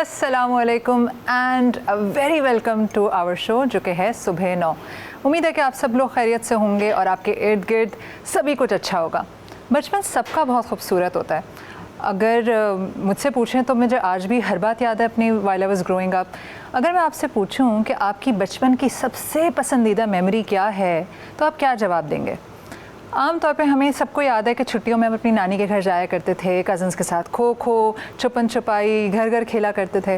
अस्सलामुअलैकुम and very welcome to our show जो कि है सुबह 9। उम्मीद है कि आप सब लोग खैरियत से होंगे और आपके इर्द गिर्द सभी कुछ अच्छा होगा। बचपन सबका बहुत खूबसूरत होता है। अगर मुझसे पूछें तो मुझे आज भी हर बात याद है अपनी while I was growing up. अगर मैं आपसे पूछूं कि आपकी बचपन की सबसे पसंदीदा मेमोरी क्या है तो आप क्या जवाब देंगे? आम तौर पे हमें सबको याद है कि छुट्टियों में हम अपनी नानी के घर जाया करते थे, कज़न्स के साथ खो खो, छुपन छुपाई, घर घर खेला करते थे।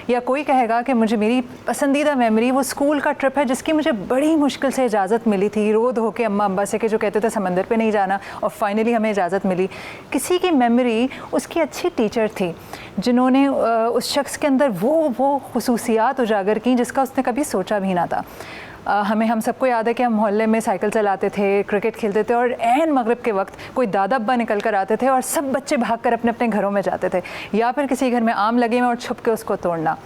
या कोई कहेगा कि मुझे मेरी पसंदीदा मेमोरी वो स्कूल का ट्रिप है जिसकी मुझे बड़ी मुश्किल से इजाज़त मिली थी, रो धो के अम्मा अब्बा से कि जो कहते थे समंदर पे नहीं जाना, और फाइनली हमें इजाज़त मिली। किसी की मेमोरी उसकी अच्छी टीचर थी जिन्होंने उस शख्स के अंदर वो खुसूसियात उजागर की जिसका उसने कभी सोचा भी ना था। हम सबको याद है कि हम मोहल्ले में साइकिल चलाते थे, क्रिकेट खेलते थे और ऐन मगरिब के वक्त कोई दादा अब्बा निकल कर आते थे और सब बच्चे भागकर अपने अपने घरों में जाते थे, या फिर किसी घर में आम लगे हुए और छुप के उसको तोड़ना।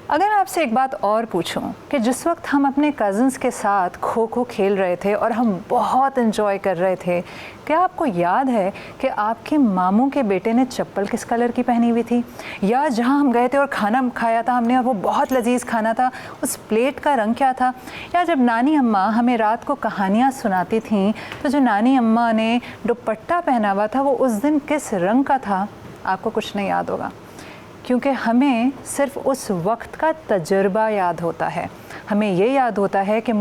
अगर मैं आपसे एक बात और पूछूं कि जिस वक्त हम अपने कज़न्स के साथ खो खो खेल रहे थे और हम बहुत इन्जॉय कर रहे थे, क्या आपको याद है कि आपके मामू के बेटे ने चप्पल किस कलर की पहनी हुई थी? या जहां हम गए थे और खाना खाया था हमने और वो बहुत लजीज खाना था, उस प्लेट का रंग क्या था? या जब नानी अम्मा हमें रात को कहानियाँ सुनाती थीं तो जो नानी अम्मा ने दुपट्टा पहना हुआ था वो उस दिन किस रंग का था? आपको कुछ नहीं याद होगा, क्योंकि हमें सिर्फ उस वक्त का तजुर्बा याद होता है। हमें ये याद होता है कि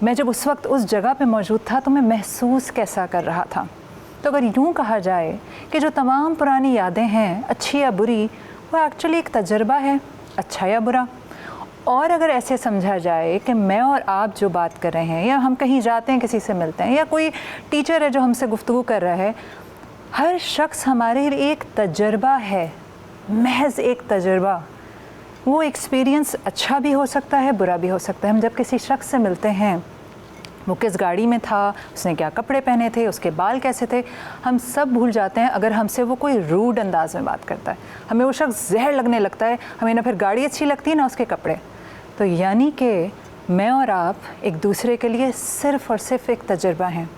मैं जब उस वक्त उस जगह पे मौजूद था तो मैं महसूस कैसा कर रहा था। तो अगर यूँ कहा जाए कि जो तमाम पुरानी यादें हैं, अच्छी या बुरी, वो एक्चुअली एक तजुर्बा है, अच्छा या बुरा। और अगर ऐसे समझा जाए कि मैं और आप जो बात कर रहे हैं, या हम कहीं जाते हैं, किसी से मिलते हैं, या कोई टीचर है जो हमसे गुफ्तगू कर रहा है, हर शख्स हमारे लिए एक तजुर्बा है, महज एक तजुर्बा। वो एक्सपीरियंस अच्छा भी हो सकता है, बुरा भी हो सकता है। हम जब किसी शख्स से मिलते हैं, वो किस गाड़ी में था, उसने क्या कपड़े पहने थे, उसके बाल कैसे थे, हम सब भूल जाते हैं अगर हमसे वो कोई रूड अंदाज में बात करता है। हमें वो शख्स जहर लगने लगता है, हमें ना फिर गाड़ी अच्छी लगती है ना उसके कपड़े। तो यानी कि मैं और आप एक दूसरे के लिए सिर्फ़ और सिर्फ एक तजुर्बा हैं।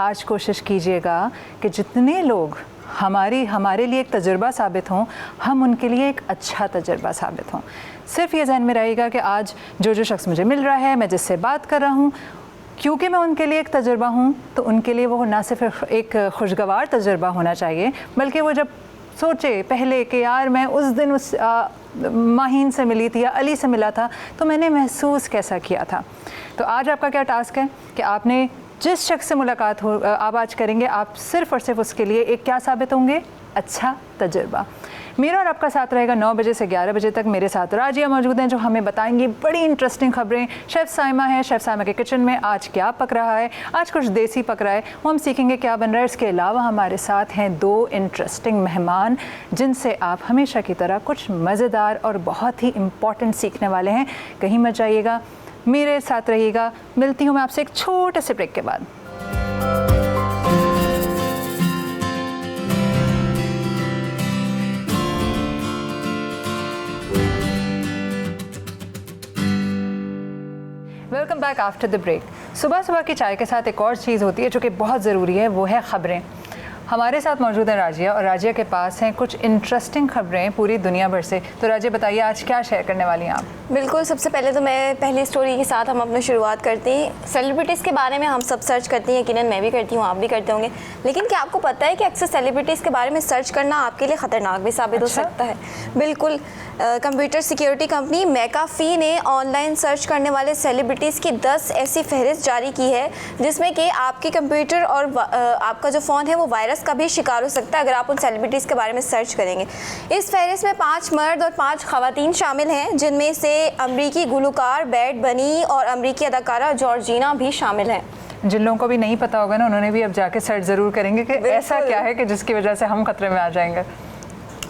आज कोशिश कीजिएगा कि जितने लोग हमारे लिए एक तजुर्बा साबित हों, हम उनके लिए एक अच्छा तजुर्बा साबित हों। सिर्फ ये ज़हन में रहेगा कि आज जो शख्स मुझे मिल रहा है, मैं जिससे बात कर रहा हूँ, क्योंकि मैं उनके लिए एक तजुर्बा हूँ, तो उनके लिए वो ना सिर्फ एक खुशगवार तजुर्बा होना चाहिए, बल्कि वो जब सोचे पहले कि यार मैं उस दिन उस माहीन से मिली थी या अली से मिला था तो मैंने महसूस कैसा किया था। तो आज आपका क्या टास्क है कि आपने जिस शख्स से मुलाकात हो आप आज करेंगे, आप सिर्फ़ और सिर्फ उसके लिए एक क्या साबित होंगे? अच्छा तजुर्बा। मेरा और आपका साथ रहेगा 9 बजे से 11 बजे तक। मेरे साथ राजिया मौजूद हैं जो हमें बताएंगी बड़ी इंटरेस्टिंग खबरें। शेफ़ साइमा है, शेफ़ साइमा के किचन में आज क्या पक रहा है, आज कुछ देसी पक रहा है, वो हम सीखेंगे क्या बन रहा है। इसके अलावा हमारे साथ हैं 2 इंटरेस्टिंग मेहमान जिनसे आप हमेशा की तरह कुछ मज़ेदार और बहुत ही इम्पॉर्टेंट सीखने वाले हैं। कहीं मत जाइएगा, मेरे साथ रहिएगा। मिलती हूँ मैं आपसे एक छोटे से ब्रेक के बाद। Welcome back after the break. सुबह सुबह की चाय के साथ एक और चीज़ होती है जो कि बहुत ज़रूरी है, वो है ख़बरें। हमारे साथ मौजूद है राजिया, और राजिया के पास हैं कुछ इंटरेस्टिंग खबरें पूरी दुनिया भर से। तो राजिया बताइए आज क्या शेयर करने वाली हैं आप? बिल्कुल, सबसे पहले तो मैं पहली स्टोरी के साथ हम अपनी शुरुआत करते हैं। सेलिब्रिटीज़ के बारे में हम सब सर्च करते हैं, यकीनन मैं भी करती हूँ, आप भी करते होंगे। लेकिन क्या आपको पता है कि अक्सर सेलिब्रिटीज़ के बारे में सर्च करना आपके लिए ख़तरनाक भी साबित हो सकता है? बिल्कुल। कंप्यूटर सिक्योरिटी कंपनी मैकाफी ने ऑनलाइन सर्च करने वाले सेलिब्रिटीज़ की 10 ऐसी फहरिस्त जारी की है जिसमें कि आपके कंप्यूटर और आपका जो फ़ोन है वो वायरस का भी शिकार हो सकता है अगर आप उन सेलिब्रिटीज़ के बारे में सर्च करेंगे। इस फहरिस्त में 5 मर्द और 5 ख़वातीन शामिल हैं, जिनमें से अमरीकी गुलकार बैड बनी और अमरीकी अदाकारा जॉर्जिना भी शामिल हैं। जिन लोगों को भी नहीं पता होगा ना, उन्होंने भी अब जाके सर्च ज़रूर करेंगे कि ऐसा क्या है कि जिसकी वजह से हम खतरे में आ जाएंगे।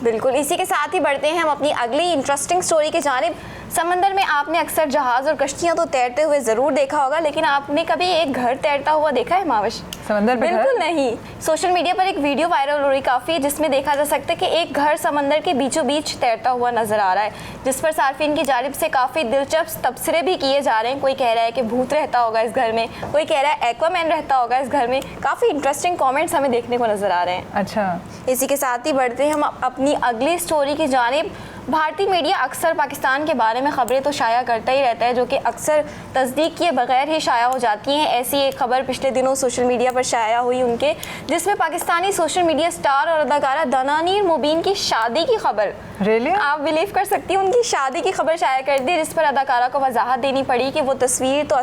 बिल्कुल, इसी के साथ ही बढ़ते हैं हम अपनी अगली इंटरेस्टिंग स्टोरी की जानिब। समंदर में आपने अक्सर जहाज़ और कश्तियाँ तो तैरते हुए ज़रूर देखा होगा, लेकिन आपने कभी एक घर तैरता हुआ देखा है माविश? समंदर में? बिल्कुल नहीं। सोशल मीडिया पर एक वीडियो वायरल हो रही काफ़ी, जिसमें देखा जा सकता है कि एक घर समंदर के बीचों बीच तैरता हुआ नजर आ रहा है, जिस पर सार्फिन की जानिब से काफ़ी दिलचस्प तबसरे भी किए जा रहे हैं। कोई कह रहा है कि भूत रहता होगा इस घर में, कोई कह रहा है एक्वामैन रहता होगा इस घर में। काफ़ी इंटरेस्टिंग कॉमेंट्स हमें देखने को नजर आ रहे हैं। अच्छा, इसी के साथ ही बढ़ते हैं हम अपनी अगली स्टोरी की जानिब। भारतीय मीडिया अक्सर पाकिस्तान के बारे में खबरें तो शाया करता ही रहता है, जो कि अक्सर तस्दीक किए बगैर ही शाया हो जाती हैं। ऐसी एक खबर पिछले दिनों सोशल मीडिया पर शाया हुई उनके, जिसमें पाकिस्तानी सोशल मीडिया स्टार और अदाकारा दनानीर मुबीन की शादी की खबर, Really? आप बिलीव कर सकती हैं, उनकी शादी की खबर शाया कर दी, जिस पर अदाकारा को वजाहत देनी पड़ी कि वो तस्वीर तो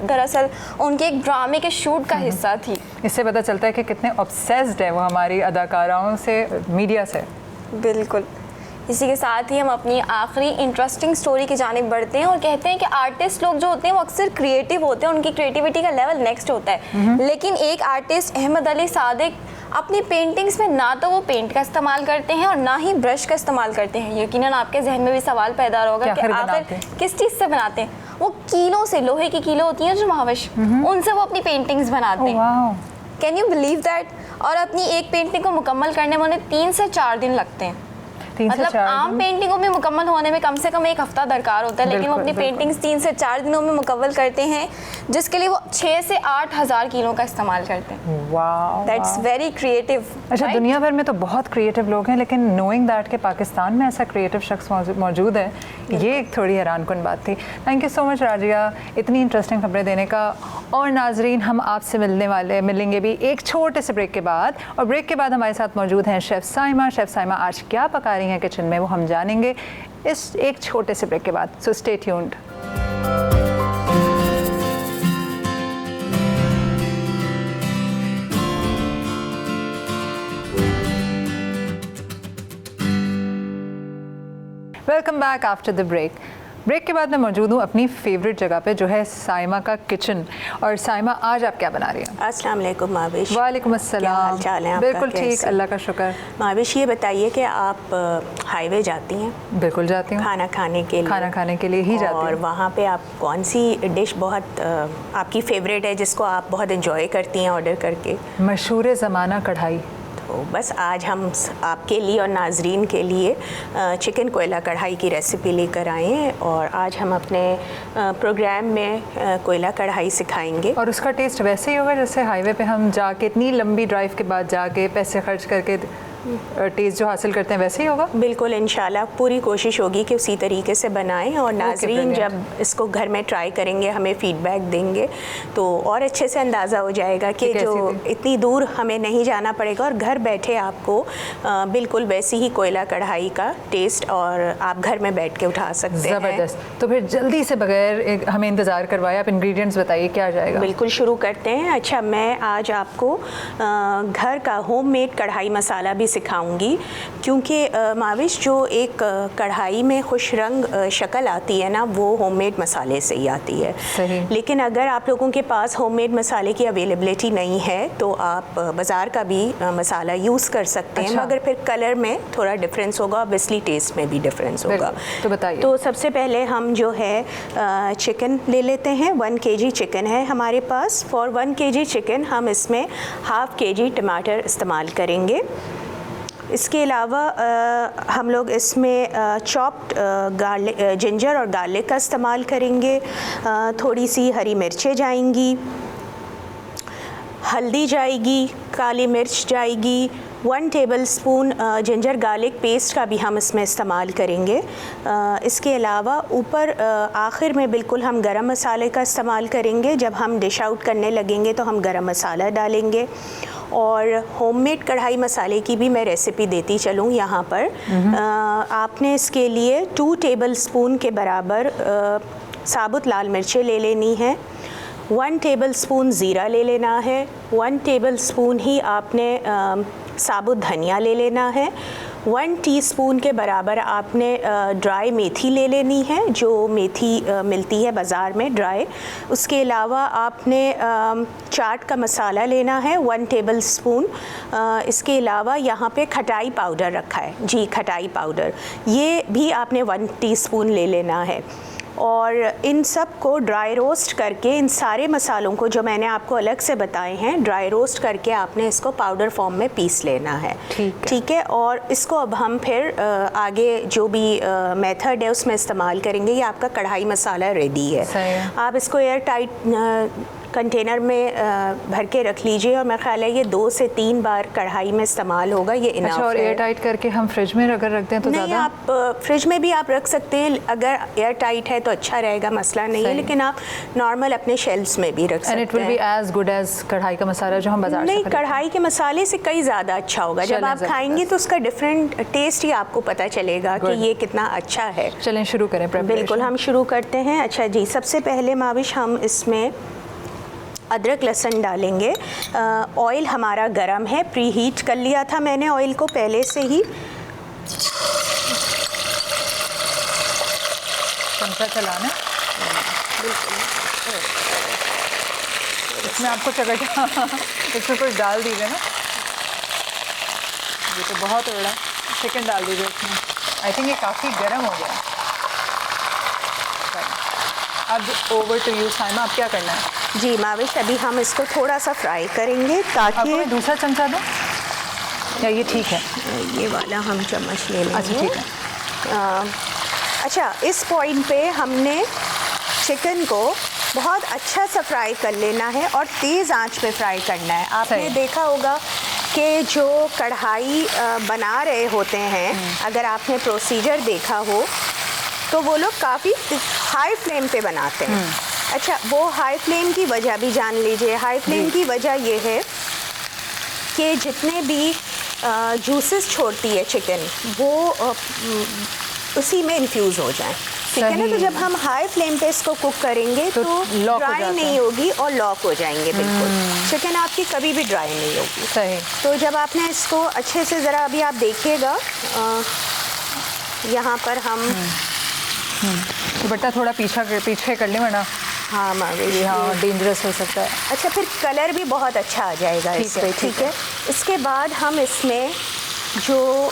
दरअसल उनके एक ड्रामे के शूट का हिस्सा थी। इससे पता चलता है कि कितने ऑब्सेस्ड है वो हमारी अदाकाराओं से, मीडिया से। बिल्कुल। इसी के साथ ही हम अपनी आखिरी इंटरेस्टिंग स्टोरी की जानिब बढ़ते हैं और कहते हैं कि आर्टिस्ट लोग जो होते हैं वो अक्सर क्रिएटिव होते हैं, उनकी क्रिएटिविटी का लेवल नेक्स्ट होता है। लेकिन एक आर्टिस्ट अहमद अली सादिक अपनी पेंटिंग्स में ना तो वो पेंट का इस्तेमाल करते हैं और ना ही ब्रश का इस्तेमाल करते हैं। यकीनन आपके जहन में भी सवाल पैदा होगा कि आखिर किस चीज़ से बनाते हैं। वो कीलों से, लोहे की कीलो होती हैं जो महावश, उनसे वो अपनी पेंटिंग्स बनाते हैं। Can you believe that? और अपनी एक पेंटिंग को मुकम्मल करने में उन्हें 3 से 4 दिन लगते हैं। मतलब आम पेंटिंगों में मुकम्मल होने में कम से कम 1 हफ्ता दरकार होता है, लेकिन वो अपनी पेंटिंग्स 3 से 4 दिनों में मुकम्मल करते हैं, जिसके लिए वो 6 से 8 हज़ार किलो का इस्तेमाल करते हैं। Wow, that's very creative. अच्छा, दुनिया भर में तो बहुत क्रिएटिव लोग हैं, लेकिन नोइंग दैट के पाकिस्तान में ऐसा क्रिएटिव शख्स मौजूद है, ये एक थोड़ी हैरानकुन बात थी। थैंक यू सो मच राजिया, इतनी इंटरेस्टिंग खबरें देने का। और नाजरीन, हम आपसे मिलेंगे भी एक छोटे से ब्रेक के बाद, और ब्रेक के बाद हमारे साथ मौजूद हैं शेफ़ साइमा। शेफ़ साइमा आज क्या पका रही हैं किचन में, वो हम जानेंगे इस एक छोटे से ब्रेक के बाद। So stay tuned. Welcome back after the break. Break के बाद मैं मौजूद हूँ अपनी फेवरेट जगह पे, जो है साइमा का किचन। और साइमा, आज आप क्या बना रही हैं? अस्सलाम वालेकुम माविश। वालेकुम अस्सलाम। क्या हाल चाल है आपका? बिल्कुल ठीक, अल्लाह का शुक्र। माविश, ये बताइए कि आप हाईवे जाती हैं? बिल्कुल जाती हूँ, खाना खाने के लिए। खाना खाने के लिए ही जाती हूँ। और वहाँ पे आप कौन सी डिश बहुत आपकी फेवरेट है, जिसको आप बहुत इंजॉय करती हैं ऑर्डर करके? मशहूर ज़माना कढ़ाई। तो बस आज हम आपके लिए और नाजरीन के लिए चिकन कोयला कढ़ाई की रेसिपी लेकर आए हैं, और आज हम अपने प्रोग्राम में कोयला कढ़ाई सिखाएंगे। और उसका टेस्ट वैसे ही होगा जैसे हाईवे पे हम जाके इतनी लंबी ड्राइव के बाद जाके पैसे खर्च करके टेस्ट जो हासिल करते हैं, वैसे ही होगा? बिल्कुल, इंशाल्लाह पूरी कोशिश होगी कि उसी तरीके से बनाएं, और नाजरीन जब इसको घर में ट्राई करेंगे, हमें फ़ीडबैक देंगे, तो और अच्छे से अंदाज़ा हो जाएगा कि जो इतनी दूर हमें नहीं जाना पड़ेगा, और घर बैठे आपको बिल्कुल वैसी ही कोयला कढ़ाई का टेस्ट और आप घर में बैठ के उठा सकते हैं। ज़बरदस्त। तो फिर जल्दी से बगैर हमें इंतज़ार करवाए आप इंग्रेडिएंट्स बताइए क्या जाएगा? बिल्कुल, शुरू करते हैं। अच्छा, मैं आज आपको घर का होममेड कढ़ाई मसाला भी सिखाऊंगी, क्योंकि माविश जो एक कढ़ाई में खुश रंग शक्ल आती है ना, वो होममेड मसाले से ही आती है। सही। लेकिन अगर आप लोगों के पास होममेड मसाले की अवेलेबिलिटी नहीं है, तो आप बाज़ार का भी मसाला यूज़ कर सकते हैं। मगर फिर कलर में थोड़ा डिफरेंस होगा, ऑब्वियसली टेस्ट में भी डिफरेंस होगा। तो बताइए। तो सबसे पहले हम जो है चिकन ले लेते हैं। 1 kg चिकन है हमारे पास। फॉर 1 kg चिकन हम इसमें ½ kg टमाटर इस्तेमाल करेंगे। इसके अलावा हम लोग इसमें चॉप्ड जिंजर और गार्लिक का इस्तेमाल करेंगे। थोड़ी सी हरी मिर्चें जाएंगी, हल्दी जाएगी, काली मिर्च जाएगी, 1 टेबलस्पून जिंजर गार्लिक पेस्ट का भी हम इसमें इस्तेमाल करेंगे। इसके अलावा ऊपर आखिर में बिल्कुल हम गरम मसाले का इस्तेमाल करेंगे। जब हम डिश आउट करने लगेंगे तो हम गरम मसाला डालेंगे। और होममेड कढ़ाई मसाले की भी मैं रेसिपी देती चलूँ यहाँ पर। आपने इसके लिए 2 टेबलस्पून के बराबर साबुत लाल मिर्चें ले लेनी है, 1 टेबलस्पून ज़ीरा ले लेना है, 1 टेबलस्पून ही आपने साबुत धनिया ले लेना है, 1 टीस्पून के बराबर आपने ड्राई मेथी ले लेनी है, जो मेथी मिलती है बाज़ार में ड्राई। उसके अलावा आपने चाट का मसाला लेना है 1 टेबलस्पून। इसके अलावा यहाँ पे खटाई पाउडर रखा है, जी खटाई पाउडर, ये भी आपने 1 टीस्पून ले लेना है। और इन सब को ड्राई रोस्ट करके, इन सारे मसालों को जो मैंने आपको अलग से बताए हैं, ड्राई रोस्ट करके आपने इसको पाउडर फॉर्म में पीस लेना है। ठीक है। और इसको अब हम फिर आगे जो भी मेथड है उसमें इस्तेमाल करेंगे। ये आपका कढ़ाई मसाला रेडी है। आप इसको एयर टाइट कंटेनर में भर के रख लीजिए और मेरा ख्याल है ये 2 से 3 बार कढ़ाई में इस्तेमाल होगा, ये इनफ अच्छा, और है। एयर टाइट करके हम फ्रिज में अगर रख दें तो नहीं, ज़्यादा? आप फ्रिज में भी आप रख सकते हैं, अगर एयर टाइट है तो अच्छा रहेगा, मसला नहीं है, लेकिन आप नॉर्मल अपने शेल्फ्स में भी रख सकते हैं। And it will be as good as कढ़ाई का मसाला जो हम बाजार से नहीं, खरीदते हैं। कढ़ाई के मसाले से कई ज़्यादा अच्छा होगा। जब चलें, आप खाएंगे तो उसका डिफरेंट टेस्ट ही आपको पता चलेगा कि ये कितना अच्छा है। चलें शुरू करें preparation। बिल्कुल, हम शुरू करते हैं। अच्छा जी, सबसे पहले माविश हम इसमें अदरक लहसुन डालेंगे। ऑयल हमारा गरम है, प्री हीट कर लिया था मैंने ऑयल को पहले से ही। चमचा चलाना, इसमें आपको चकटा इसमें कुछ डाल दीजिए ना, ये तो बहुत उड़ा, चिकन डाल दीजिए इसमें। आई थिंक ये काफ़ी गर्म हो गया। अब ओवर टू यू साइमा, आप क्या करना है? जी माविश, अभी हम इसको थोड़ा सा फ्राई करेंगे ताकि आपको मैं दूसरा चमचा दूँ या ये ठीक है? ये वाला हम चम्मच ले लेंगे। अच्छा ठीक है। अच्छा, इस पॉइंट पे हमने चिकन को बहुत अच्छा सा फ्राई कर लेना है और तेज़ आंच पे फ्राई करना है। आपने देखा होगा कि जो कढ़ाई बना रहे होते हैं, अगर आपने प्रोसीजर देखा हो तो वो लोग काफ़ी हाई फ्लेम पे बनाते हैं। अच्छा, वो हाई फ्लेम की वजह भी जान लीजिए। हाई फ्लेम की वजह ये है कि जितने भी जूसेस छोड़ती है चिकन, वो उसी में इन्फ्यूज़ हो जाएं, ठीक है ना। तो जब हम हाई फ्लेम पे इसको कुक करेंगे तो ड्राई नहीं होगी और लॉक हो जाएंगे बिल्कुल। चिकन आपकी कभी भी ड्राई नहीं होगी। सही। तो जब आपने इसको अच्छे से ज़रा, अभी आप देखिएगा यहाँ पर हम दुपट्टा थोड़ा पीछे कर लें वरना हाँ माविश, हाँ डेंजरस हो सकता है। अच्छा, फिर कलर भी बहुत अच्छा आ जाएगा इससे, ठीक है। इसके बाद हम इसमें जो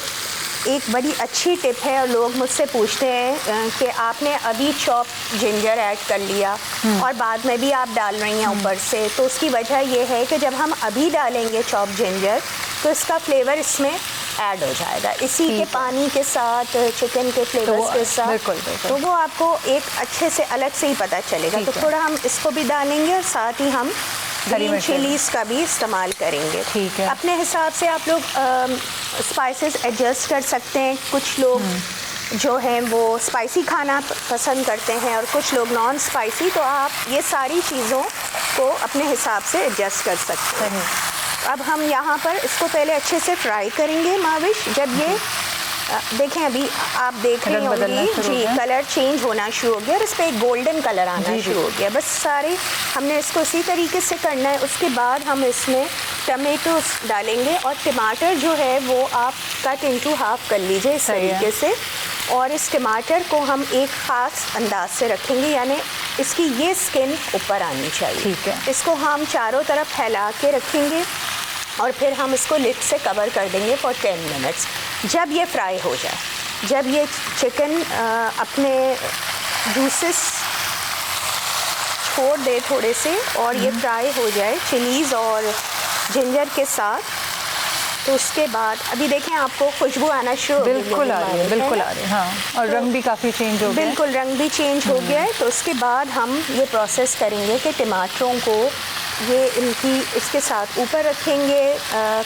एक बड़ी अच्छी टिप है और लोग मुझसे पूछते हैं कि आपने अभी चॉप जिंजर ऐड कर लिया और बाद में भी आप डाल रही हैं ऊपर से, तो उसकी वजह ये है कि जब हम अभी डालेंगे चॉप जिंजर तो इसका फ्लेवर इसमें ऐड हो जाएगा इसी के पानी के साथ, चिकन के फ्लेवर्स के साथ। बिल्कुल। तो वो आपको एक अच्छे से अलग से ही पता चलेगा। तो थोड़ा हम इसको भी डालेंगे और साथ ही हम ग्रीन चिलीज़ का भी इस्तेमाल करेंगे, ठीक है। अपने हिसाब से आप लोग स्पाइसेस एडजस्ट कर सकते हैं। कुछ लोग जो हैं वो स्पाइसी खाना पसंद करते हैं और कुछ लोग नॉन स्पाइसी, तो आप ये सारी चीज़ों को अपने हिसाब से एडजस्ट कर सकते हैं। अब हम यहाँ पर इसको पहले अच्छे से फ्राई करेंगे माविश। जब ये देखें, अभी आप देख रही होंगी जी, कलर चेंज होना शुरू हो गया और इस पर एक गोल्डन कलर आना शुरू हो गया। बस सारे हमने इसको इसी तरीके से करना है। उसके बाद हम इसमें टमेटो डालेंगे और टमाटर जो है वो आप कट इनटू हाफ कर लीजिए इस तरीके से। और इस टमाटर को हम एक ख़ास अंदाज से रखेंगे, यानी इसकी ये स्किन ऊपर आनी चाहिए, ठीक है। इसको हम चारों तरफ फैला के रखेंगे और फिर हम इसको लिड से कवर कर देंगे फॉर 10 मिनट्स। जब ये फ्राई हो जाए, जब ये चिकन अपने जूसेस छोड़ दे थोड़े से और ये फ्राई हो जाए चिलीज़ और जिंजर के साथ, तो उसके बाद अभी देखें आपको खुशबू आना शुरू हो गई है। बिल्कुल आ रही है, बिल्कुल आ रही है, हाँ। और रंग भी काफ़ी चेंज हो गया है। बिल्कुल, रंग भी चेंज हो गया है। तो उसके बाद हम ये प्रोसेस करेंगे कि टमाटरों को ये इनकी इसके साथ ऊपर रखेंगे,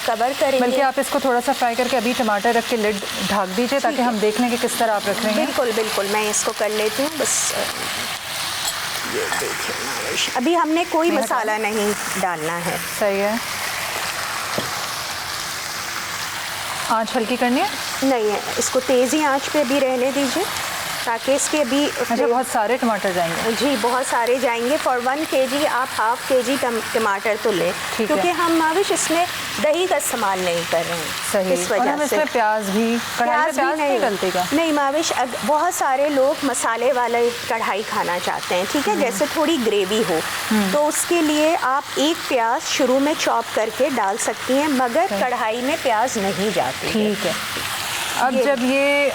कवर करेंगे। बल्कि आप इसको थोड़ा सा फ्राई करके अभी टमाटर रख के लिड ढक दीजिए ताकि हम देख लें कि किस तरह आप रख रहे हैं। बिल्कुल बिल्कुल, मैं इसको कर लेती हूँ। बस ये देखिए, अभी हमने कोई मसाला नहीं डालना है। सही है। आँच हल्की करनी है? नहीं है, इसको तेज़ी आंच पे भी रहने दीजिए ताकि इसके भी। अच्छा, बहुत सारे टमाटर जाएंगे? जी, बहुत सारे जाएंगे। फॉर 1 kg आप हाफ kg टमाटर तो लें, क्योंकि हम माविश इसमें दही का इस्तेमाल नहीं कर रहे हैं। सही। इस वजह और हम इसमें प्याज भी, प्याज नहीं डलते का? नहीं माविश, बहुत सारे लोग मसाले वाले कढ़ाई खाना चाहते हैं, ठीक है, जैसे थोड़ी ग्रेवी हो, तो उसके लिए आप एक प्याज शुरू में चॉप करके डाल सकती हैं, मगर कढ़ाई में प्याज नहीं जाती। ठीक है। अब जब ये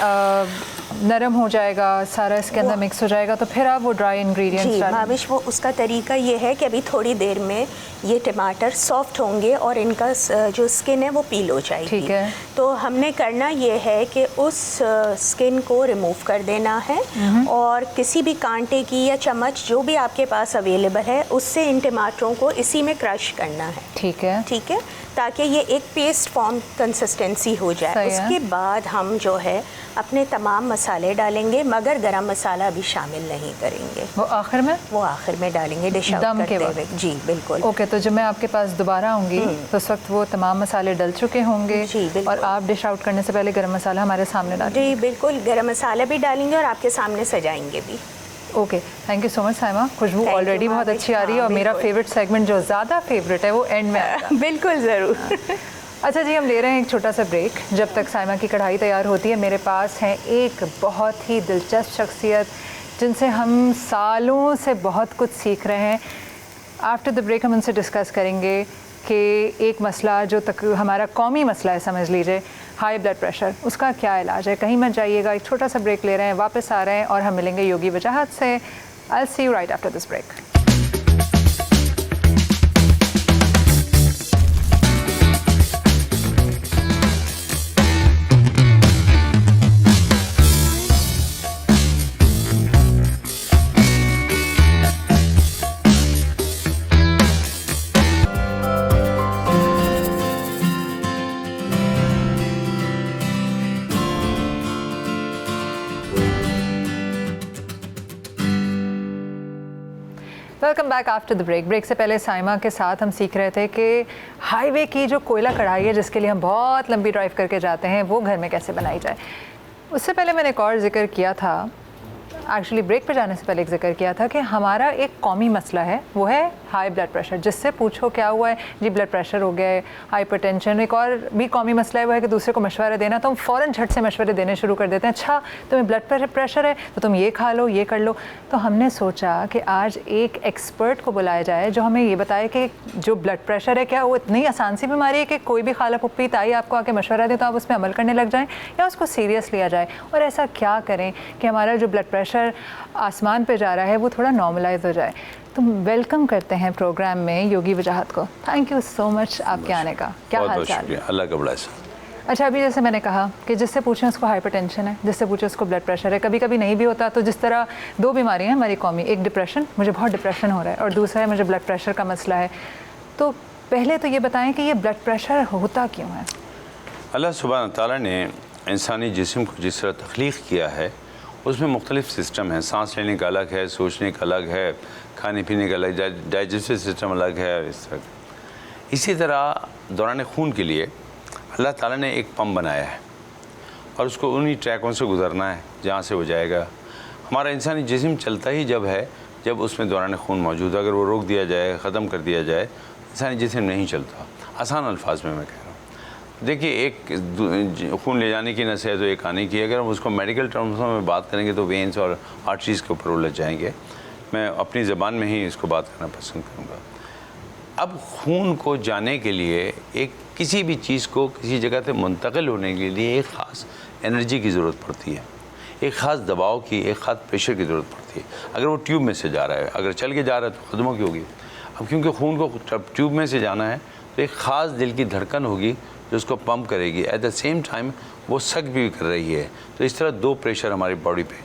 नरम हो जाएगा, सारा इसके अंदर मिक्स हो जाएगा, तो फिर आप वो ड्राई इंग्रेडिएंट्स जी डालें। भाविश, वो उसका तरीका ये है कि अभी थोड़ी देर में ये टमाटर सॉफ्ट होंगे और इनका जो स्किन है वो पील हो जाएगी। ठीक है। तो हमने करना ये है कि उस स्किन को रिमूव कर देना है और किसी भी कांटे की या चम्मच जो भी आपके पास अवेलेबल है उससे इन टमाटरों को इसी में क्रश करना है। ठीक है। ठीक है, ताकि ये एक पेस्ट फॉर्म कंसिस्टेंसी हो जाए। सही है। उसके बाद हम जो है अपने तमाम मसाले डालेंगे, मगर गरम मसाला भी शामिल नहीं करेंगे। वो आखिर में? वो आखिर में डालेंगे डिश आउट दम के करते वक्त। हुए। जी बिल्कुल। ओके, तो जब मैं आपके पास दोबारा आऊँगी तो उस वक्त वो तमाम मसाले डल चुके होंगे। जी, बिल्कुल। और आप डिश आउट करने से पहले गरम मसाला हमारे सामने डालेंगे। जी बिल्कुल, गरम मसाला भी डालेंगे और आपके सामने सजाएंगे भी। Okay, thank you so much Saima. Khushboo Thank you, already बहुत भाविश। अच्छी आ रही है और हाँ, मेरा बिल्कुल। फेवरेट सेगमेंट जो ज़्यादा फेवरेट है वो एंड में आएगा। बिल्कुल ज़रूर। अच्छा जी, हम ले रहे हैं एक छोटा सा ब्रेक। जब तक साइमा की कढ़ाई तैयार होती है, मेरे पास हैं एक बहुत ही दिलचस्प शख्सियत जिनसे हम सालों से बहुत कुछ सीख रहे हैं। आफ्टर द ब्रेक हम उनसे डिस्कस करेंगे कि एक मसला जो तक हमारा कौमी मसला है, समझ लीजिए हाई ब्लड प्रेशर, उसका क्या इलाज है। कहीं मत जाइएगा, एक छोटा सा ब्रेक ले रहे हैं, वापस आ रहे हैं और हम मिलेंगे योगी वजाहत से। I will see you right after this break. Welcome back after the break. Break से पहले साइमा के साथ हम सीख रहे थे कि हाईवे की जो कोयला कढ़ाई है जिसके लिए हम बहुत लंबी ड्राइव करके जाते हैं, वो घर में कैसे बनाई जाए। उससे पहले मैंने एक और जिक्र किया था, एक्चुअली ब्रेक पे जाने से पहले एक जिक्र किया था कि हमारा एक कौमी मसला है, वो है हाई ब्लड प्रेशर। जिससे पूछो क्या हुआ है जी, ब्लड प्रेशर हो गया है, हाइपरटेंशन। एक और भी कौमी मसला है वो है कि दूसरे को मशवरा देना, तो हम फ़ौरन झट से मशवरे देने शुरू कर देते हैं। अच्छा तुम्हें ब्लड प्रेशर है तो तुम ये खा लो, ये कर लो। तो हमने सोचा कि आज एक एक्सपर्ट को बुलाया जाए जो हमें ये बताए कि जो ब्लड प्रेशर है क्या वो इतनी आसान सी बीमारी है कि कोई भी खाला पुप्पी ताई आपको आके मशवरा दे तो आप उस पर अमल करने लग जाएँ, या उसको सीरियस लिया जाए। और ऐसा क्या करें कि हमारा जो ब्लड प्रेशर आसमान पे जा रहा है वो थोड़ा नॉर्मलाइज हो जाए। तो वेलकम करते हैं प्रोग्राम में योगी वजाहत को। थैंक यू सो मच आपके आने का। क्या हाल चाल है? अल्लाह का बड़ा। अच्छा, अभी जैसे मैंने कहा कि जिससे पूछें उसको हाइपरटेंशन है, जिससे पूछें उसको ब्लड प्रेशर है। कभी कभी नहीं भी होता। तो जिस तरह दो बीमारियां हैं हमारी कौमी, एक डिप्रेशन, मुझे बहुत डिप्रेशन हो रहा है, और दूसरा है मुझे ब्लड प्रेशर का मसला है। तो पहले तो ये बताएं कि ये ब्लड प्रेशर होता क्यों है? अल्लाह सुब्हान तआला ने इंसानी जिस्म को जिस तरह तख्लीक किया है उसमें मुख्तलिफ सिस्टम हैं। सांस लेने का अलग है, सोचने का अलग है, खाने पीने का अलग, डाइजेस्टिव सिस्टम अलग है। इस तरह इसी तरह दौरान खून के लिए अल्लाह ताला ने एक पंप बनाया है और उसको उन्हीं ट्रैकों से गुजरना है जहाँ से वो जाएगा। हमारा इंसानी जिस्म चलता ही जब है जब उसमें दौरान खून मौजूद है। अगर वो रोक दिया जाए, ख़त्म कर दिया जाए, इंसानी जिस्म नहीं चलता। आसान अल्फाज में मैं कह रहा हूँ। देखिए, एक खून ले जाने की नस है तो एक आने की। अगर हम उसको मेडिकल टर्म्स में बात करेंगे तो वेंस और आर्टरीज़ के ऊपर उलझ जाएंगे। मैं अपनी ज़बान में ही इसको बात करना पसंद करूँगा। अब खून को जाने के लिए एक किसी भी चीज़ को किसी जगह से मुंतकिल होने के लिए एक ख़ास एनर्जी की ज़रूरत पड़ती है, एक ख़ास दबाव की, एक ख़ास प्रेशर की ज़रूरत पड़ती है। अगर वो ट्यूब में से जा रहा है, अगर चल के जा रहा है तो ख़त्म की होगी। अब क्योंकि खून को ट्यूब में से जाना है तो एक ख़ास दिल की धड़कन होगी जो उसको पंप करेगी। एट द सेम टाइम वो सक भी कर रही है। तो इस तरह दो प्रेशर हमारी बॉडी पे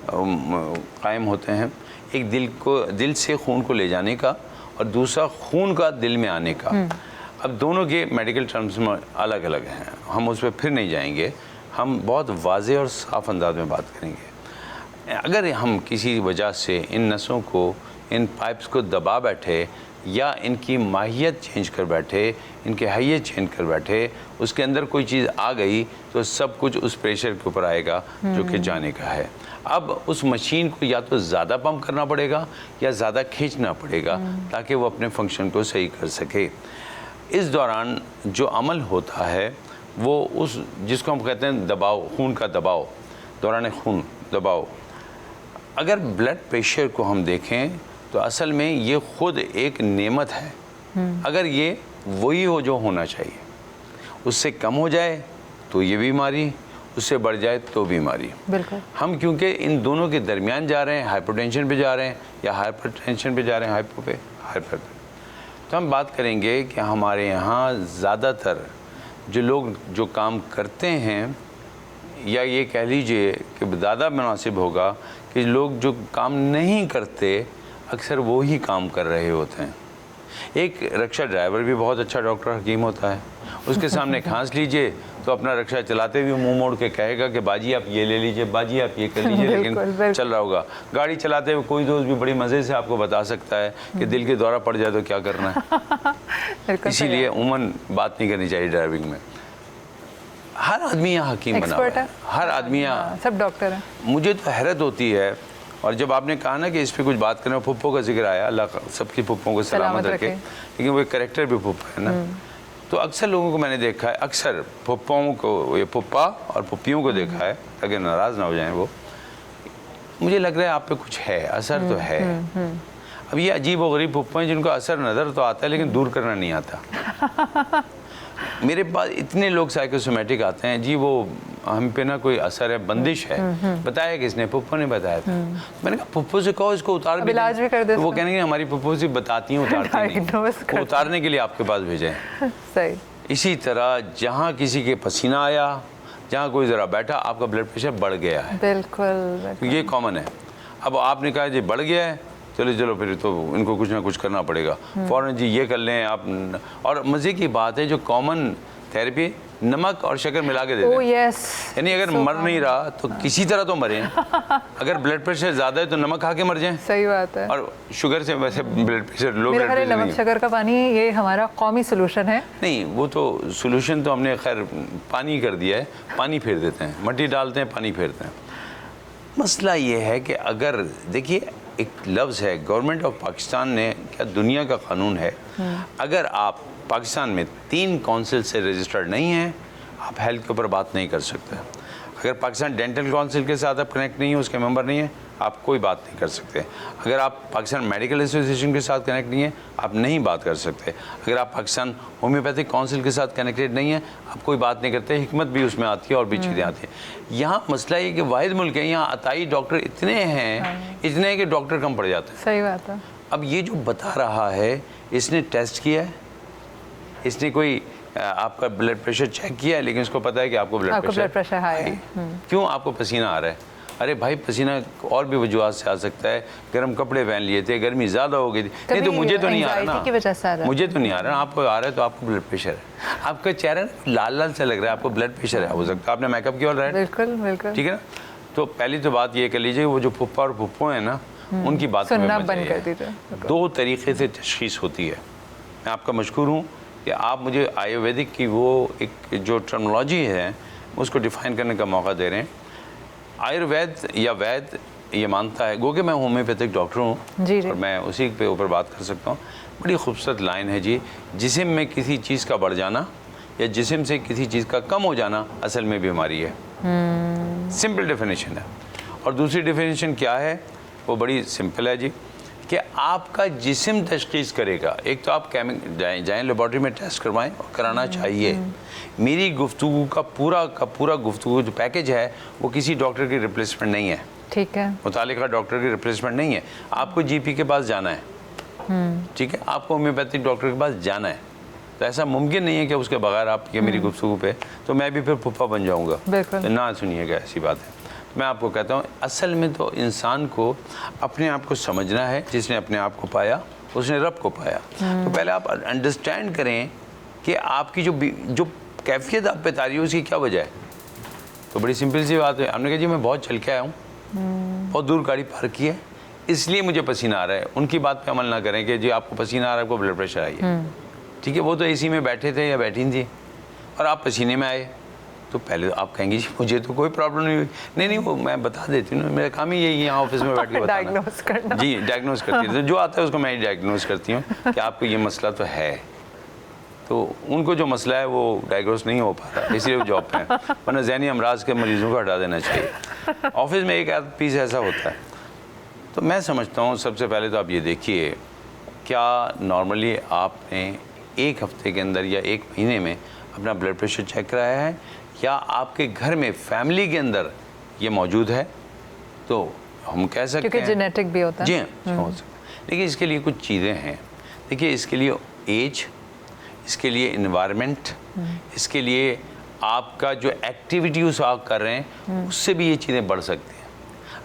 कायम होते हैं, एक दिल से खून को ले जाने का और दूसरा खून का दिल में आने का। अब दोनों के मेडिकल टर्म्स में अलग अलग हैं, हम उस पर फिर नहीं जाएंगे। हम बहुत वाज़ेह और साफ़ अंदाज में बात करेंगे। अगर हम किसी वजह से इन नसों को, इन पाइप्स को दबा बैठे या इनकी माहियत चेंज कर बैठे, इनके हैयत चेंज कर बैठे, उसके अंदर कोई चीज़ आ गई तो सब कुछ उस प्रेशर के ऊपर आएगा जो कि जाने का है। अब उस मशीन को या तो ज़्यादा पंप करना पड़ेगा या ज़्यादा खींचना पड़ेगा ताकि वो अपने फंक्शन को सही कर सके। इस दौरान जो अमल होता है वो उस जिसको हम कहते हैं दबाव, खून का दबाव, दौरान खून दबाव। अगर ब्लड प्रेशर को हम देखें तो असल में ये ख़ुद एक नेमत है। अगर ये वही हो जो होना चाहिए, उससे कम हो जाए तो ये बीमारी, उससे बढ़ जाए तो बीमारी। बिल्कुल। हम क्योंकि इन दोनों के दरमियान जा रहे हैं, हाइपरटेंशन पे जा रहे हैं या हाइपरटेंशन पे जा रहे हैं, हाइपो पे हाइपर पे, तो हम बात करेंगे कि हमारे यहाँ ज़्यादातर जो लोग जो काम करते हैं, या ये कह लीजिए कि ज़्यादा मुनासिब होगा कि लोग जो काम नहीं करते अक्सर वो ही काम कर रहे होते हैं। एक रिक्शा ड्राइवर भी बहुत अच्छा डॉक्टर हकीम होता है, उसके सामने खांस लीजिए तो अपना रिक्शा चलाते हुए मुंह मोड़ के कहेगा कि बाजी आप ये ले लीजिए, बाजी आप ये कर लीजिए, लेकिन चल रहा होगा। गाड़ी चलाते हुए कोई दोस्त भी बड़ी मज़े से आपको बता सकता है कि दिल के दौरा पड़ जाए तो क्या करना है। इसीलिए उमन बात नहीं करनी चाहिए ड्राइविंग में। हर आदमी यहाँ हकीम बना हुआ है, हर आदमी यहाँ सब डॉक्टर हैं। मुझे तो हैरत होती है, और जब आपने कहा ना कि इस पे कुछ बात करें, फुप्पो का जिक्र आया, अल्लाह सबकी फुप्पों को सलामत रखे, लेकिन वो एक करेक्टर भी फुप्पा है ना। तो अक्सर लोगों को मैंने देखा है, अक्सर फुप्पों को, ये फुप्पा और फुप्पियों को देखा है, अगर नाराज़ ना हो जाएं वो, मुझे लग रहा है आप पे कुछ है, असर तो है। अब ये अजीब व गरीब फुप्पो हैं जिनको असर नज़र तो आता है लेकिन दूर करना नहीं आता। मेरे पास इतने लोग साइकोसोमेटिक आते हैं, जी वो हम पे ना कोई असर है, बंदिश है, बताया किसने? पुप्पो ने बताया था। मैंने कहा पुप्पो से कहो इसको उतार भी, इलाज भी कर दे। तो वो कहने हमारी पुप्पो से बताती हैं, उतारती नहीं, वो उतारने के लिए आपके पास भेजे। सही। इसी तरह जहाँ किसी के पसीना आया, जहाँ कोई ज़रा बैठा, आपका ब्लड प्रेशर बढ़ गया है। बिल्कुल, ये कॉमन है। अब आपने कहा जी बढ़ गया है, चलो फिर तो इनको कुछ ना कुछ करना पड़ेगा, फ़ौरन जी ये कर लें आप। और मज़े की बात है, जो कॉमन थेरेपी नमक और शक्कर मिला के देते हैं। यानी अगर मर नहीं रहा तो किसी तरह तो मरें। अगर ब्लड प्रेशर ज़्यादा है तो नमक खा के मर जाएं। सही बात है। और शुगर से वैसे blood pressure low, blood pressure नमक शक्कर का पानी ये हमारा कौमी सोल्यूशन है। नहीं, वो तो सोल्यूशन तो हमने खैर पानी कर दिया है, पानी फेर देते हैं, मट्टी डालते हैं, पानी फेरते हैं। मसला ये है कि अगर देखिए एक लफ्ज़ है, गवर्नमेंट ऑफ पाकिस्तान ने, क्या दुनिया का कानून है, अगर आप पाकिस्तान में 3 काउंसिल से रजिस्टर्ड नहीं हैं, आप हेल्थ के ऊपर बात नहीं कर सकते। अगर पाकिस्तान डेंटल काउंसिल के साथ आप कनेक्ट नहीं है, उसके मेंबर नहीं है, आप कोई बात नहीं कर सकते। अगर आप पाकिस्तान मेडिकल एसोसिएशन के साथ कनेक्ट नहीं है, आप नहीं बात कर सकते। अगर आप पाकिस्तान होम्योपैथिक काउंसिल के साथ कनेक्टेड नहीं है, आप कोई बात नहीं करते। हिकमत भी उसमें आती है और भी चीज़ें आती हैं। यहाँ मसला ये कि वाहिद मुल्क है, यहाँ अताई डॉक्टर इतने हैं, इतने हैं कि डॉक्टर कम पड़ जाते हैं। सही बात है। अब ये जो बता रहा है, इसने टेस्ट किया है, इसने कोई आपका ब्लड प्रेशर चेक किया है, लेकिन उसको पता है कि आपको ब्लड प्रेशर हाई है। क्यों? आपको पसीना आ रहा है। अरे भाई, पसीना और भी वजूहत से आ सकता है, गर्म कपड़े पहन लिए थे, गर्मी ज़्यादा हो गई थी। नहीं तो मुझे तो नहीं आ रहा ना, मुझे तो नहीं आ रहा, आपको आ रहा है तो आपको ब्लड प्रेशर है। आपका चेहरा लाल लाल सा लग रहा है, आपको ब्लड प्रेशर है। हो सकता है आपने मेकअप किया, राइट? बिल्कुल बिल्कुल, ठीक है ना। तो पहली तो बात ये कर लीजिए, वो जो फुप्पा और फुप्पो हैं ना, उनकी बात सुनना बंद कर दीजिए। 2 तरीके से तशख़ीस होती है। मैं आपका मशकूर हूँ कि आप मुझे आयुर्वेदिक की वो एक जो टर्मिनोलॉजी है उसको डिफ़ाइन करने का मौका दे रहे हैं। आयुर्वेद या वैद ये मानता है, गो कि मैं होम्योपैथिक डॉक्टर हूँ और मैं उसी पे ऊपर बात कर सकता हूँ। बड़ी खूबसूरत लाइन है जी, जिस्म में किसी चीज़ का बढ़ जाना या जिस्म से किसी चीज़ का कम हो जाना असल में बीमारी है। सिंपल डेफिनेशन है। और दूसरी डेफिनेशन क्या है? वो बड़ी सिंपल है जी, कि आपका जिस्म तशख़ीस करेगा। एक तो आप जाएँ लेबॉर्ट्री में टेस्ट करवाएं, और कराना चाहिए। मेरी गुफ्तगू का पूरा गुफ्तगू जो पैकेज है वो किसी डॉक्टर की रिप्लेसमेंट नहीं है, ठीक है, मुतालिका डॉक्टर की रिप्लेसमेंट नहीं है। आपको जीपी के पास जाना है, ठीक है, आपको होम्योपैथिक डॉक्टर के पास जाना है। तो ऐसा मुमकिन नहीं है कि उसके बगैर आप ये मेरी गुफ्तगू पे तो मैं भी फिर फुप्पा बन जाऊँगा। तो ना सुनिएगा, ऐसी बात है। मैं आपको कहता हूँ, असल में तो इंसान को अपने आप को समझना है। जिसने अपने आप को पाया उसने रब को पाया। तो पहले आप अंडरस्टैंड करें कि आपकी जो कैफियत आप पे तारी है उसकी क्या वजह है। तो बड़ी सिंपल सी बात है। हमने कहा जी मैं बहुत चल के आया हूँ, बहुत दूर गाड़ी पार्क की है, इसलिए मुझे पसीना आ रहा है। उनकी बात पे अमल ना करें कि जी आपको पसीना आ रहा है, आपको ब्लड प्रेशर आई है, ठीक है। वो तो एसी में बैठे थे या बैठी थी और आप पसीने में आए, तो पहले आप कहेंगे जी मुझे तो कोई प्रॉब्लम नहीं हुई। नहीं, वो मैं बता देती हूँ, मेरा काम ही यही है यहाँ ऑफिस में बैठ के बताना। डायग्नोस करना। जी, डायग्नोस करती है। तो जो आता है उसको मैं ही डायग्नोस करती हूँ कि आपको ये मसला तो है। तो उनको जो मसला है वो डायग्नोस नहीं हो पा रहा, इसलिए वो जॉब पे हैं। वरना ज़हनी अमराज के मरीज़ों को हटा देना चाहिए। ऑफिस में एक आध पीस ऐसा होता है। तो मैं समझता हूँ सबसे पहले तो आप ये देखिए, क्या नॉर्मली आपने 1 हफ्ते के अंदर या 1 महीने में अपना ब्लड प्रेशर चेक कराया है, या आपके घर में फैमिली के अंदर ये मौजूद है तो हम कह सकते क्योंकि हैं जेनेटिक भी होता है। जी हाँ, हो सकता है। लेकिन इसके लिए कुछ चीज़ें हैं। देखिए, इसके लिए एज, इसके लिए इन्वायरमेंट, इसके लिए आपका जो एक्टिविटी उस आप कर रहे हैं उससे भी ये चीज़ें बढ़ सकती हैं।